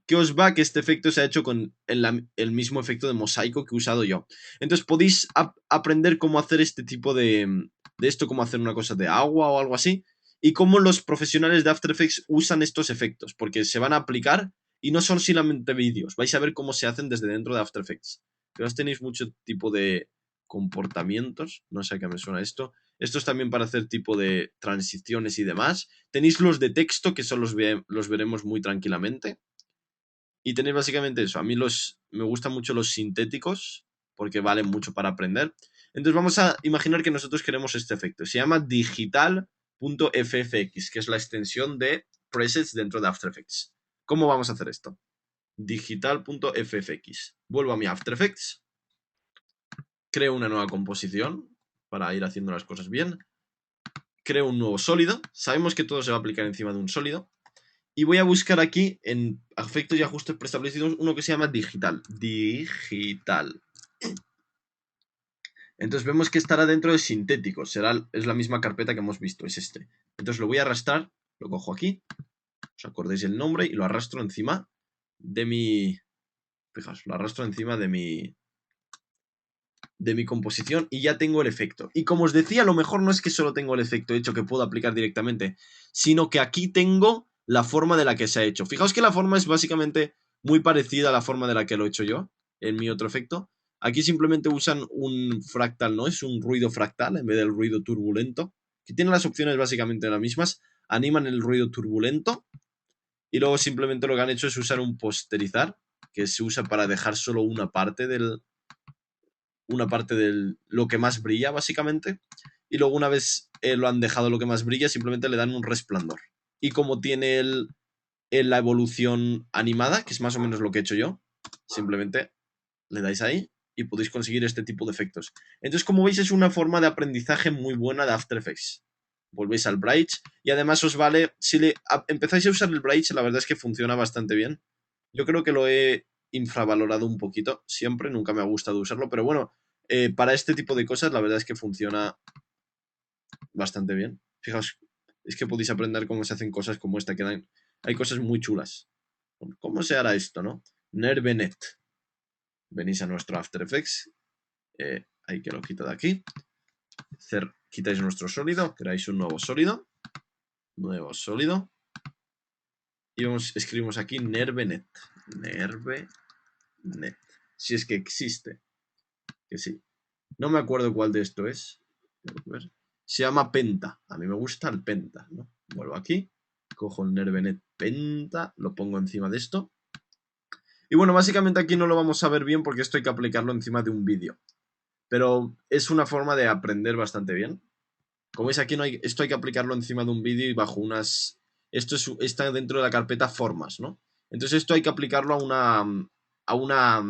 ¿qué os va que este efecto se ha hecho con el mismo efecto de mosaico que he usado yo? Entonces podéis aprender cómo hacer este tipo de esto, cómo hacer una cosa de agua o algo así, y cómo los profesionales de After Effects usan estos efectos, porque se van a aplicar y no son solamente vídeos, vais a ver cómo se hacen desde dentro de After Effects. Fijaos, tenéis mucho tipo de comportamientos, no sé a qué me suena esto. Esto es también para hacer tipo de transiciones y demás. Tenéis los de texto, que son los veremos muy tranquilamente. Y tenéis básicamente eso. A mí me gustan mucho los sintéticos, porque valen mucho para aprender. Entonces vamos a imaginar que nosotros queremos este efecto. Se llama digital.ffx, que es la extensión de presets dentro de After Effects. ¿Cómo vamos a hacer esto? Digital.ffx. Vuelvo a mi After Effects. Creo una nueva composición para ir haciendo las cosas bien. Creo un nuevo sólido. Sabemos que todo se va a aplicar encima de un sólido. Y voy a buscar aquí en efectos y ajustes preestablecidos uno que se llama digital. Digital. Entonces vemos que estará dentro de sintéticos. Es la misma carpeta que hemos visto. Es este. Entonces lo voy a arrastrar. Lo cojo aquí. Os acordáis el nombre y lo arrastro encima de mi... Fijaos, lo arrastro encima de mi composición y ya tengo el efecto. Y como os decía, lo mejor no es que solo tengo el efecto hecho que puedo aplicar directamente, sino que aquí tengo la forma de la que se ha hecho. Fijaos que la forma es básicamente muy parecida a la forma de la que lo he hecho yo en mi otro efecto. Aquí simplemente usan un fractal, ¿no? Es un ruido fractal en vez del ruido turbulento, que tiene las opciones básicamente las mismas. Animan el ruido turbulento y luego simplemente lo que han hecho es usar un posterizar, que se usa para dejar solo una parte de lo que más brilla, básicamente. Y luego una vez lo han dejado lo que más brilla, simplemente le dan un resplandor. Y como tiene la evolución animada, que es más o menos lo que he hecho yo, simplemente le dais ahí y podéis conseguir este tipo de efectos. Entonces, como veis, es una forma de aprendizaje muy buena de After Effects. Volvéis al Bright y además os vale, si empezáis a usar el Bright, la verdad es que funciona bastante bien. Yo creo que lo he infravalorado un poquito siempre, nunca me ha gustado usarlo, pero bueno, para este tipo de cosas la verdad es que funciona bastante bien. Fijaos, es que podéis aprender cómo se hacen cosas como esta, hay cosas muy chulas. ¿Cómo se hará esto, no? Nervenet. Venís a nuestro After Effects, hay que lo quito de aquí. Quitáis nuestro sólido, creáis un nuevo sólido. Y escribimos aquí Nervenet. Nervenet. Si es que existe. Que sí. No me acuerdo cuál de esto es. Se llama Penta. A mí me gusta el Penta, ¿no? Vuelvo aquí. Cojo el Nervenet Penta. Lo pongo encima de esto. Y bueno, básicamente aquí no lo vamos a ver bien porque esto hay que aplicarlo encima de un vídeo. pero es una forma de aprender bastante bien. Como veis aquí, esto hay que aplicarlo encima de un vídeo y bajo unas... está dentro de la carpeta formas, ¿no? Entonces esto hay que aplicarlo a una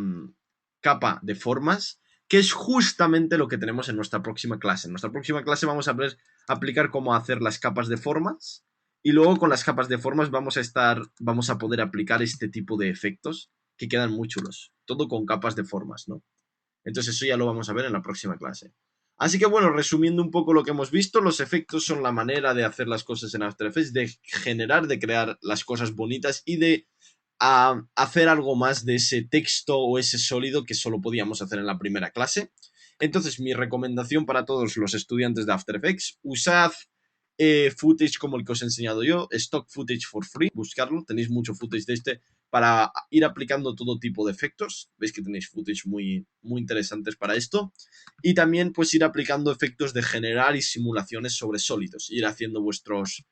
capa de formas, que es justamente lo que tenemos en nuestra próxima clase. En nuestra próxima clase vamos a aplicar cómo hacer las capas de formas, y luego con las capas de formas vamos a poder aplicar este tipo de efectos que quedan muy chulos. Todo con capas de formas, ¿no? Entonces eso ya lo vamos a ver en la próxima clase. Así que bueno, resumiendo un poco lo que hemos visto, los efectos son la manera de hacer las cosas en After Effects, de generar, de crear las cosas bonitas y de hacer algo más de ese texto o ese sólido que solo podíamos hacer en la primera clase. Entonces, mi recomendación para todos los estudiantes de After Effects: usad footage como el que os he enseñado yo, stock footage for free, buscarlo, tenéis mucho footage de este para ir aplicando todo tipo de efectos. Veis que tenéis footage muy, muy interesantes para esto. Y también pues ir aplicando efectos de generar y simulaciones sobre sólidos. Ir haciendo vuestros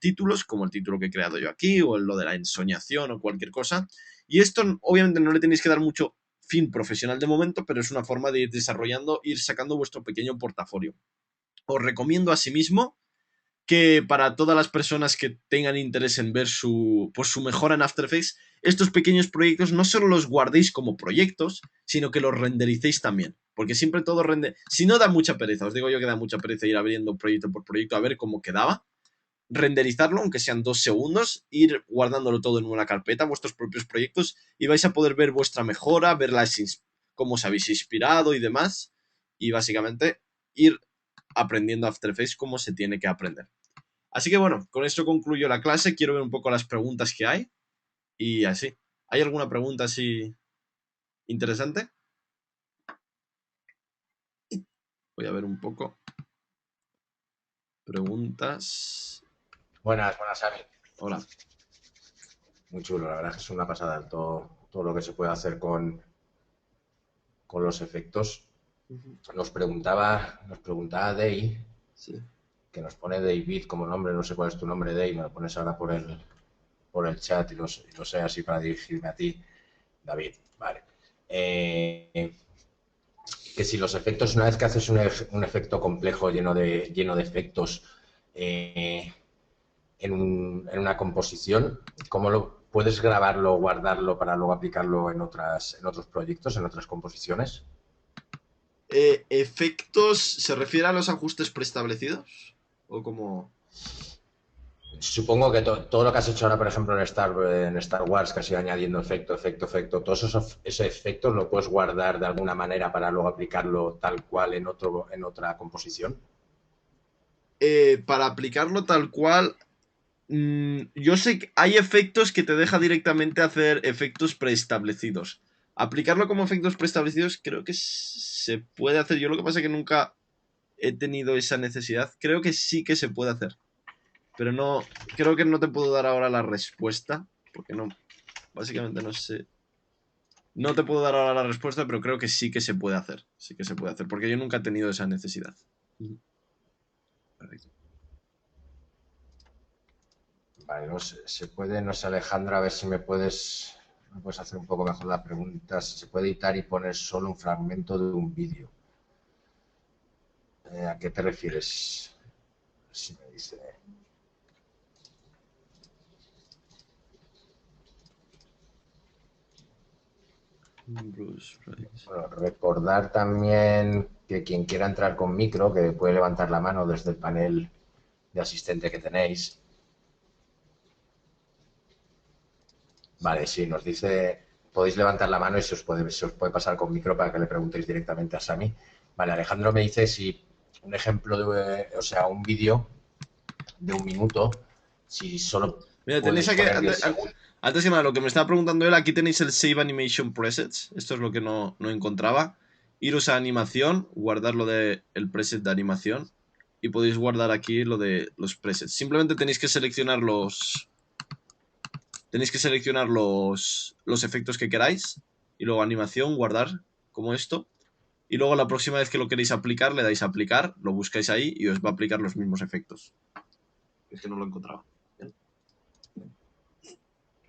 títulos, como el título que he creado yo aquí, o lo de la ensoñación o cualquier cosa. Y esto obviamente no le tenéis que dar mucho fin profesional de momento, pero es una forma de ir desarrollando, ir sacando vuestro pequeño portafolio. Os recomiendo asimismo que para todas las personas que tengan interés en ver su mejora en After Effects, estos pequeños proyectos no solo los guardéis como proyectos, sino que los rendericéis también. Porque siempre todo si no da mucha pereza, os digo yo que da mucha pereza ir abriendo proyecto por proyecto a ver cómo quedaba, renderizarlo, aunque sean 2 segundos, ir guardándolo todo en una carpeta, vuestros propios proyectos, y vais a poder ver vuestra mejora, ver cómo os habéis inspirado y demás, y básicamente ir aprendiendo After Effects como se tiene que aprender. Así que bueno, con esto concluyo la clase. Quiero ver un poco las preguntas que hay. Y así. ¿Hay alguna pregunta así interesante? Voy a ver un poco. Preguntas. Buenas, Sami. Hola. Muy chulo, la verdad es que es una pasada todo lo que se puede hacer con los efectos. Nos preguntaba Day, Sí. que nos pone David como nombre, no sé cuál es tu nombre, Day, me lo pones ahora por el chat y lo sé así para dirigirme a ti, David. Vale. Que si los efectos, una vez que haces un efecto complejo lleno de efectos en una composición, ¿cómo lo puedes grabarlo, guardarlo para luego aplicarlo en otros proyectos, en otras composiciones? ¿Efectos se refiere a los ajustes preestablecidos? ¿O como...? Supongo que todo lo que has hecho ahora, por ejemplo, en Star Wars, que has ido añadiendo efecto, todos esos efectos lo puedes guardar de alguna manera para luego aplicarlo tal cual en otra composición. Para aplicarlo tal cual, yo sé que hay efectos que te deja directamente hacer efectos preestablecidos. Aplicarlo como efectos preestablecidos creo que se puede hacer. Yo lo que pasa es que nunca he tenido esa necesidad. Creo que sí que se puede hacer. Pero no, creo que no te puedo dar ahora la respuesta. Porque no, básicamente no sé. No te puedo dar ahora la respuesta, pero creo que sí que se puede hacer. Sí que se puede hacer, porque yo nunca he tenido esa necesidad. Perfecto. Vale, no sé, no sé, Alejandra, a ver si me puedes hacer un poco mejor la pregunta. Si se puede editar y poner solo un fragmento de un vídeo. ¿A qué te refieres? Si me dice. Bueno, recordar también que quien quiera entrar con micro, que puede levantar la mano desde el panel de asistente que tenéis. Vale, sí, nos dice, podéis levantar la mano y se os puede pasar con micro para que le preguntéis directamente a Sami. Vale, Alejandro me dice si un ejemplo o sea, un vídeo de 1 minuto, si solo Mira, tenéis puedes aquí, poner 10 segundos. antes que nada, lo que me estaba preguntando él, aquí tenéis el Save Animation Presets. Esto es lo que no encontraba. Iros a animación, guardar lo de el preset de animación. Y podéis guardar aquí lo de los presets. Simplemente tenéis que seleccionar los efectos que queráis. Y luego animación, guardar, como esto. Y luego la próxima vez que lo queréis aplicar, le dais a aplicar, lo buscáis ahí y os va a aplicar los mismos efectos. Es que no lo encontraba.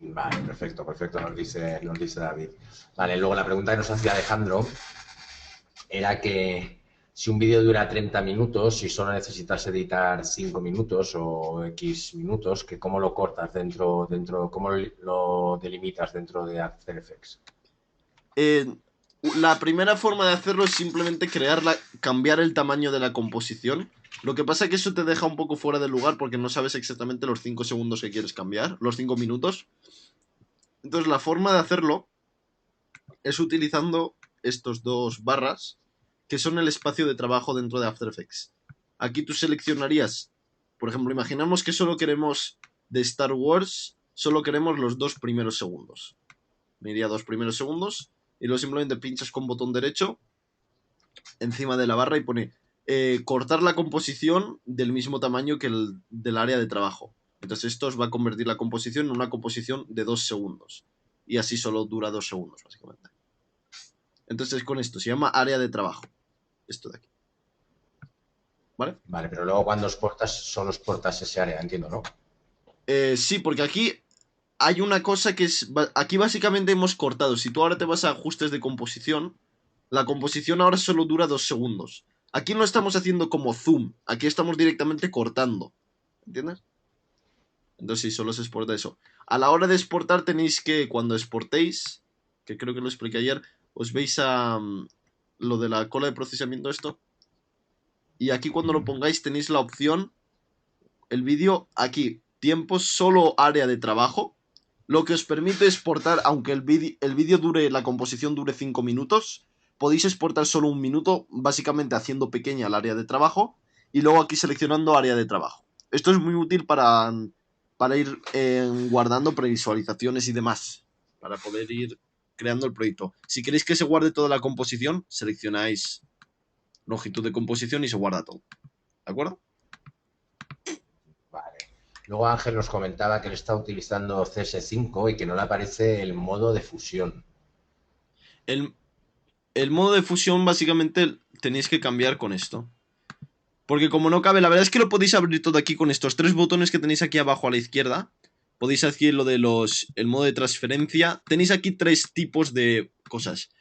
Vale, perfecto, nos dice David. Vale, luego la pregunta que nos hacía Alejandro era que si un vídeo dura 30 minutos y solo necesitas editar 5 minutos o X minutos, que cómo lo cortas cómo lo delimitas dentro de After Effects. Eh, la primera forma de hacerlo es simplemente cambiar el tamaño de la composición. Lo que pasa es que eso te deja un poco fuera de lugar porque no sabes exactamente los 5 segundos que quieres cambiar, los 5 minutos. Entonces la forma de hacerlo es utilizando estos dos barras, que son el espacio de trabajo dentro de After Effects. Aquí tú seleccionarías, por ejemplo, imaginamos que solo queremos de Star Wars, solo queremos los 2 primeros segundos. Me iría 2 primeros segundos y luego simplemente pinchas con botón derecho encima de la barra y pone cortar la composición del mismo tamaño que el del área de trabajo. Entonces esto os va a convertir la composición en una composición de 2 segundos. Y así solo dura 2 segundos, básicamente. Entonces con esto se llama área de trabajo. Esto de aquí. ¿Vale? Vale, pero luego cuando exportas, solo exportas ese área, entiendo, ¿no? Sí, porque aquí hay una cosa que es... Aquí básicamente hemos cortado. Si tú ahora te vas a ajustes de composición, la composición ahora solo dura 2 segundos. Aquí no estamos haciendo como zoom. Aquí estamos directamente cortando. ¿Entiendes? Entonces sí, solo se exporta eso. A la hora de exportar tenéis que, cuando exportéis, que creo que lo expliqué ayer, os veis a lo de la cola de procesamiento esto. Y aquí cuando lo pongáis tenéis la opción, el vídeo aquí, tiempo solo área de trabajo, lo que os permite exportar, aunque el vídeo dure, la composición dure 5 minutos, podéis exportar solo 1 minuto, básicamente haciendo pequeña el área de trabajo, y luego aquí seleccionando área de trabajo. Esto es muy útil para ir guardando previsualizaciones y demás, para poder ir creando el proyecto. Si queréis que se guarde toda la composición, seleccionáis longitud de composición y se guarda todo. ¿De acuerdo? Vale. Luego Ángel nos comentaba que él está utilizando CS5 y que no le aparece el modo de fusión. El, el modo de fusión básicamente tenéis que cambiar con esto. Porque como no cabe, la verdad es que lo podéis abrir todo aquí con estos 3 botones que tenéis aquí abajo a la izquierda. Podéis hacer lo de el modo de transferencia. Tenéis aquí 3 tipos de cosas.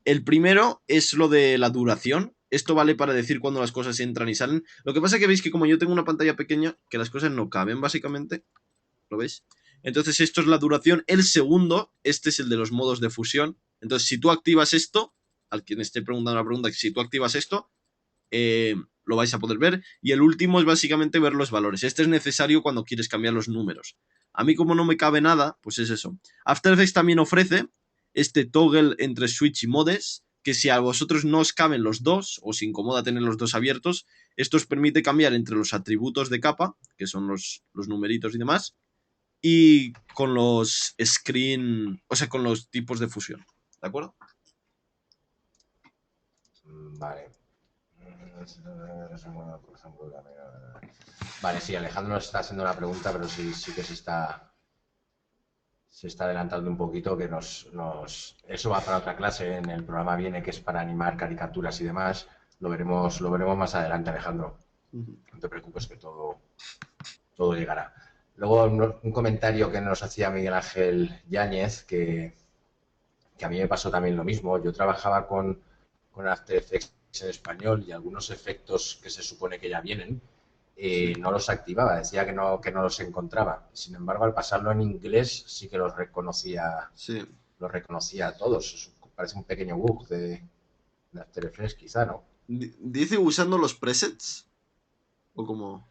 El primero es lo de la duración. Esto vale para decir cuando las cosas entran y salen. Lo que pasa es que veis que como yo tengo una pantalla pequeña, que las cosas no caben básicamente. ¿Lo veis? Entonces esto es la duración. El segundo, este es el de los modos de fusión. Entonces si tú activas esto, al quien esté preguntando la pregunta, si tú activas esto, lo vais a poder ver. Y el último es básicamente ver los valores. Este es necesario cuando quieres cambiar los números. A mí como no me cabe nada, pues es eso. After Effects también ofrece este toggle entre switch y modes, que si a vosotros no os caben los dos, o os incomoda tener los dos abiertos, esto os permite cambiar entre los atributos de capa, que son los numeritos y demás, y con los screen, o sea, con los tipos de fusión. ¿De acuerdo? Vale. Vale, sí, Alejandro nos está haciendo una pregunta, pero sí que se está adelantando un poquito, que eso va para otra clase, en el programa viene, que es para animar caricaturas y demás. Lo veremos más adelante, Alejandro. No te preocupes, que todo llegará. Luego, un comentario que nos hacía Miguel Ángel Yáñez, que a mí me pasó también lo mismo. Yo trabajaba con After Effects en español y algunos efectos que se supone que ya vienen, no los activaba, decía que no los encontraba. Sin embargo, al pasarlo en inglés sí que los reconocía, Sí. a todos. Parece un pequeño bug de After Effects, quizá, ¿no? ¿Dice usando los presets? ¿O como...?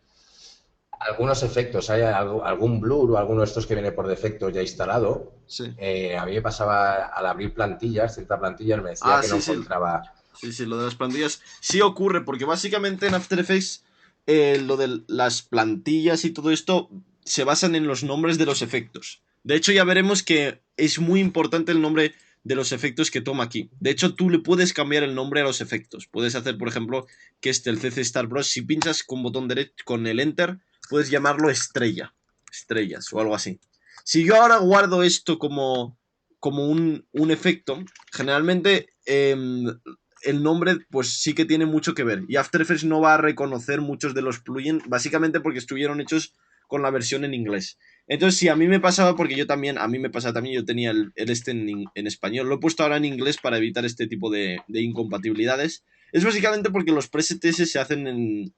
Algunos efectos, hay algún blur o alguno de estos que viene por defecto ya instalado. Sí. A mí me pasaba al abrir plantillas, ciertas plantillas, me decía que no encontraba. Sí, lo de las plantillas sí ocurre, porque básicamente en After Effects lo de las plantillas y todo esto se basan en los nombres de los efectos. De hecho, ya veremos que es muy importante el nombre de los efectos que toma aquí. De hecho, tú le puedes cambiar el nombre a los efectos. Puedes hacer, por ejemplo, que el CC Star Bros. Si pinchas con botón derecho, con el Enter, puedes llamarlo estrella. Estrellas o algo así. Si yo ahora guardo esto como un efecto, generalmente el nombre pues sí que tiene mucho que ver. Y After Effects no va a reconocer muchos de los plugins, básicamente porque estuvieron hechos con la versión en inglés. Entonces, sí, a mí me pasaba porque a mí me pasaba también, yo tenía el este en español. Lo he puesto ahora en inglés para evitar este tipo de incompatibilidades. Es básicamente porque los presets se hacen en,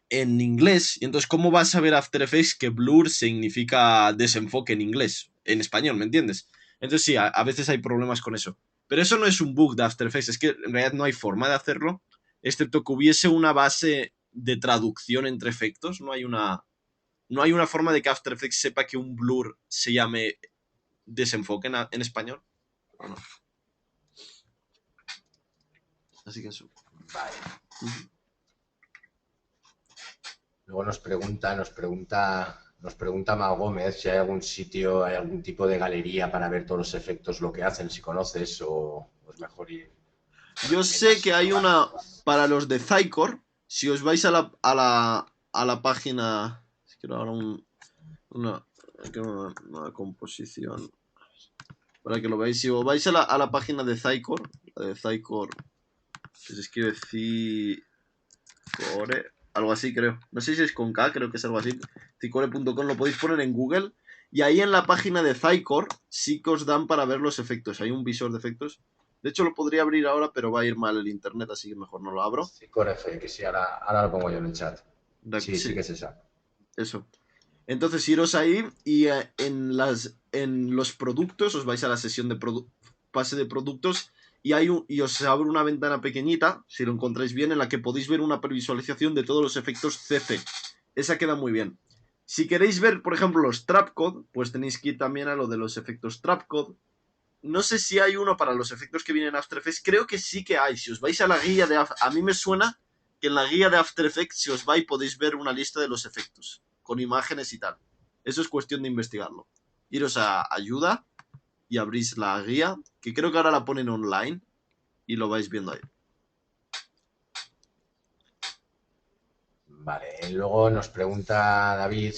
en inglés. Y entonces, ¿cómo vas a ver After Effects que blur significa desenfoque en inglés? En español, ¿me entiendes? Entonces, sí, a veces hay problemas con eso. Pero eso no es un bug de After Effects, es que en realidad no hay forma de hacerlo, excepto que hubiese una base de traducción entre efectos. No hay una forma de que After Effects sepa que un blur se llame desenfoque en español. No. Así que eso. Vale. Uh-huh. Luego nos pregunta Mau Gómez si hay algún sitio, hay algún tipo de galería para ver todos los efectos, lo que hacen, si conoces, o es mejor ir. Yo sé que hay una para los de Zycore. Si os vais a la página. Quiero ahora una composición. Para que lo veáis. Si os vais a la página de Zycore, la de Zycore, que se escribe Zycore, algo así creo. No sé si es con K, creo que es algo así. Zycore.com, lo podéis poner en Google. Y ahí en la página de Zycore sí que os dan para ver los efectos. Hay un visor de efectos. De hecho, lo podría abrir ahora, pero va a ir mal el internet, así que mejor no lo abro. Sí, con F, que sí, ahora lo pongo yo en el chat. Sí, sí que es esa. Eso. Entonces, iros ahí y en los productos, os vais a la sesión de pase de productos y os abre una ventana pequeñita, si lo encontráis bien, en la que podéis ver una previsualización de todos los efectos CC. Esa queda muy bien. Si queréis ver, por ejemplo, los trapcode, pues tenéis que ir también a lo de los efectos trapcode. No sé si hay uno para los efectos que vienen en After Effects. Creo que sí que hay. Si os vais a la guía de a mí me suena que en la guía de After Effects, si os vais, podéis ver una lista de los efectos, con imágenes y tal. Eso es cuestión de investigarlo. Iros a ayuda y abrís la guía, que creo que ahora la ponen online, y lo vais viendo ahí. Vale, y luego nos pregunta David,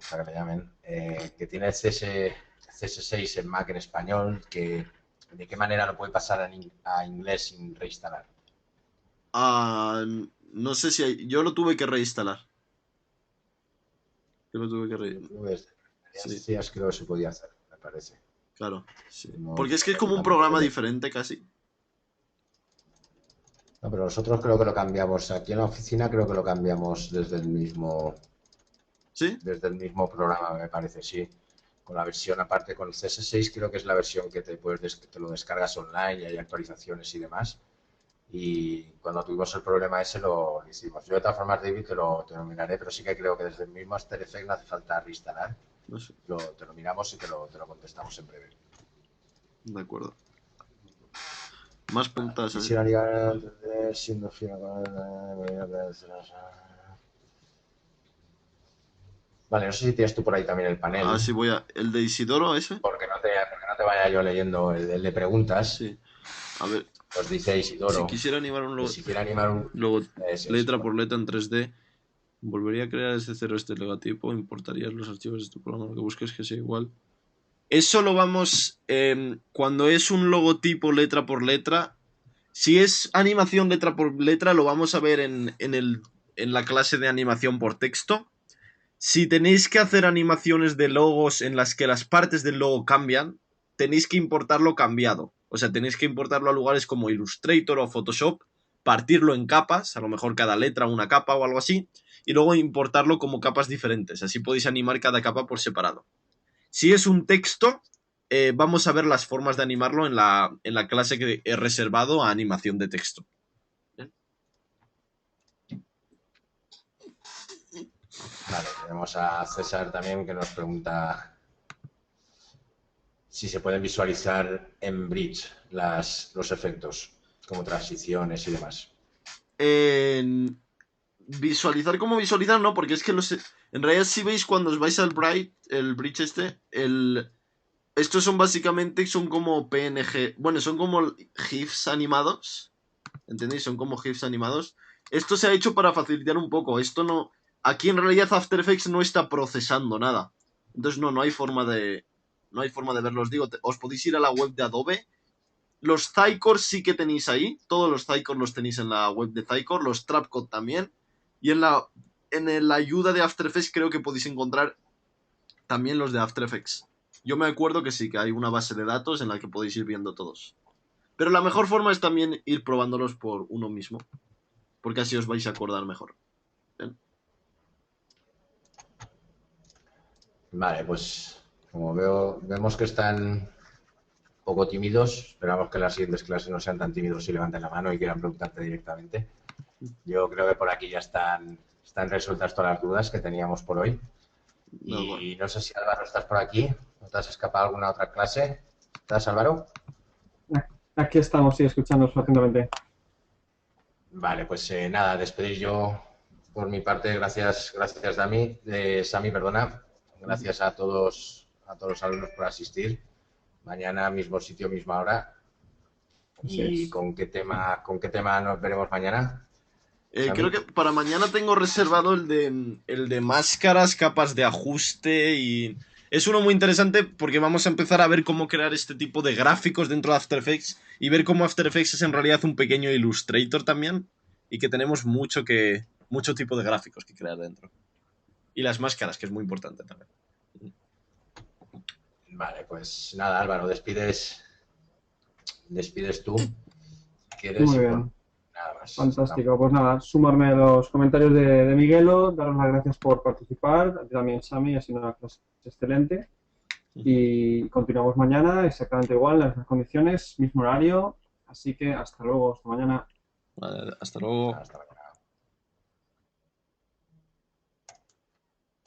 para que le llamen, que tiene el CS6 en Mac en español, que de qué manera lo puede pasar a inglés sin reinstalar. No sé si hay... Yo lo tuve que reinstalar. Yo lo tuve que reinstalar. Sí. Días creo que se podía hacer, me parece. Claro, sí. No, porque es que es como un programa diferente casi. No, pero nosotros creo que lo cambiamos. Aquí en la oficina creo que lo cambiamos desde el mismo. ¿Sí? Desde el mismo programa, me parece, sí. Con la versión, aparte con el CS6, creo que es la versión que te lo descargas online y hay actualizaciones y demás. Y cuando tuvimos el problema ese lo hicimos. Yo de todas formas, David, te lo miraré, pero sí que creo que desde el mismo After Effects no hace falta reinstalar. No sé. Te lo miramos y te lo contestamos en breve. De acuerdo. Más puntas. Quisiera ligar siendo fiel. Vale, no sé si tienes tú por ahí también el panel. Sí, voy a... ¿El de Isidoro ese? Porque no te vaya yo leyendo el de preguntas. Sí. A ver. Os dice Isidoro. Si quisiera animar un logo... Si quiere animar un... Luego, letra por letra en 3D, volvería a crear desde cero este logotipo, importarías los archivos de tu programa, lo que busques que sea igual. Eso lo vamos... cuando es un logotipo letra por letra, si es animación letra por letra, lo vamos a ver en la clase de animación por texto. Si tenéis que hacer animaciones de logos en las que las partes del logo cambian, tenéis que importarlo cambiado. O sea, tenéis que importarlo a lugares como Illustrator o Photoshop, partirlo en capas, a lo mejor cada letra una capa o algo así, y luego importarlo como capas diferentes. Así podéis animar cada capa por separado. Si es un texto, vamos a ver las formas de animarlo en la clase que he reservado a animación de texto. Vale, tenemos a César también que nos pregunta si se pueden visualizar en Bridge los efectos, como transiciones y demás. Visualizar como visualizar, no, porque es que en realidad si veis cuando os vais al el Bridge estos son básicamente, son como PNG, bueno, son como GIFs animados, ¿entendéis? Son como GIFs animados. Esto se ha hecho para facilitar un poco, esto no... Aquí en realidad After Effects no está procesando nada. Entonces no hay forma de verlo. Os digo, os podéis ir a la web de Adobe. Los Zycore sí que tenéis ahí. Todos los Zycore los tenéis en la web de Zycore. Los Trapcode también. Y en la la ayuda de After Effects creo que podéis encontrar también los de After Effects. Yo me acuerdo que sí, que hay una base de datos en la que podéis ir viendo todos. Pero la mejor forma es también ir probándolos por uno mismo, porque así os vais a acordar mejor. ¿Bien? Vale, pues como vemos que están un poco tímidos, esperamos que las siguientes clases no sean tan tímidos y levanten la mano y quieran preguntarte directamente. Yo creo que por aquí ya están resueltas todas las dudas que teníamos por hoy. No, bueno. Y no sé si Álvaro estás por aquí, ¿no te has escapado alguna otra clase? ¿Estás, Álvaro? Aquí estamos, sí, escuchándonos atentamente. Vale, pues nada, despedir yo por mi parte, gracias Sami, perdona, gracias a todos los alumnos por asistir. Mañana mismo sitio, misma hora. Así ¿Y es. con qué tema nos veremos mañana? Creo que para mañana tengo reservado el de máscaras, capas de ajuste y... Es uno muy interesante porque vamos a empezar a ver cómo crear este tipo de gráficos dentro de After Effects y ver cómo After Effects es en realidad un pequeño Illustrator también y que tenemos mucho tipo de gráficos que crear dentro. Y las máscaras, que es muy importante también. Vale, pues nada, Álvaro, despides tú, si quieres, Muy y bien. bueno, nada más. Fantástico. Pues nada, sumarme a los comentarios de Miguelo, daros las gracias por participar, a ti también, Sami, ha sido una clase excelente. Y continuamos mañana exactamente igual, en las mismas condiciones, mismo horario. Así que hasta luego, hasta mañana. Vale, hasta luego. Hasta mañana.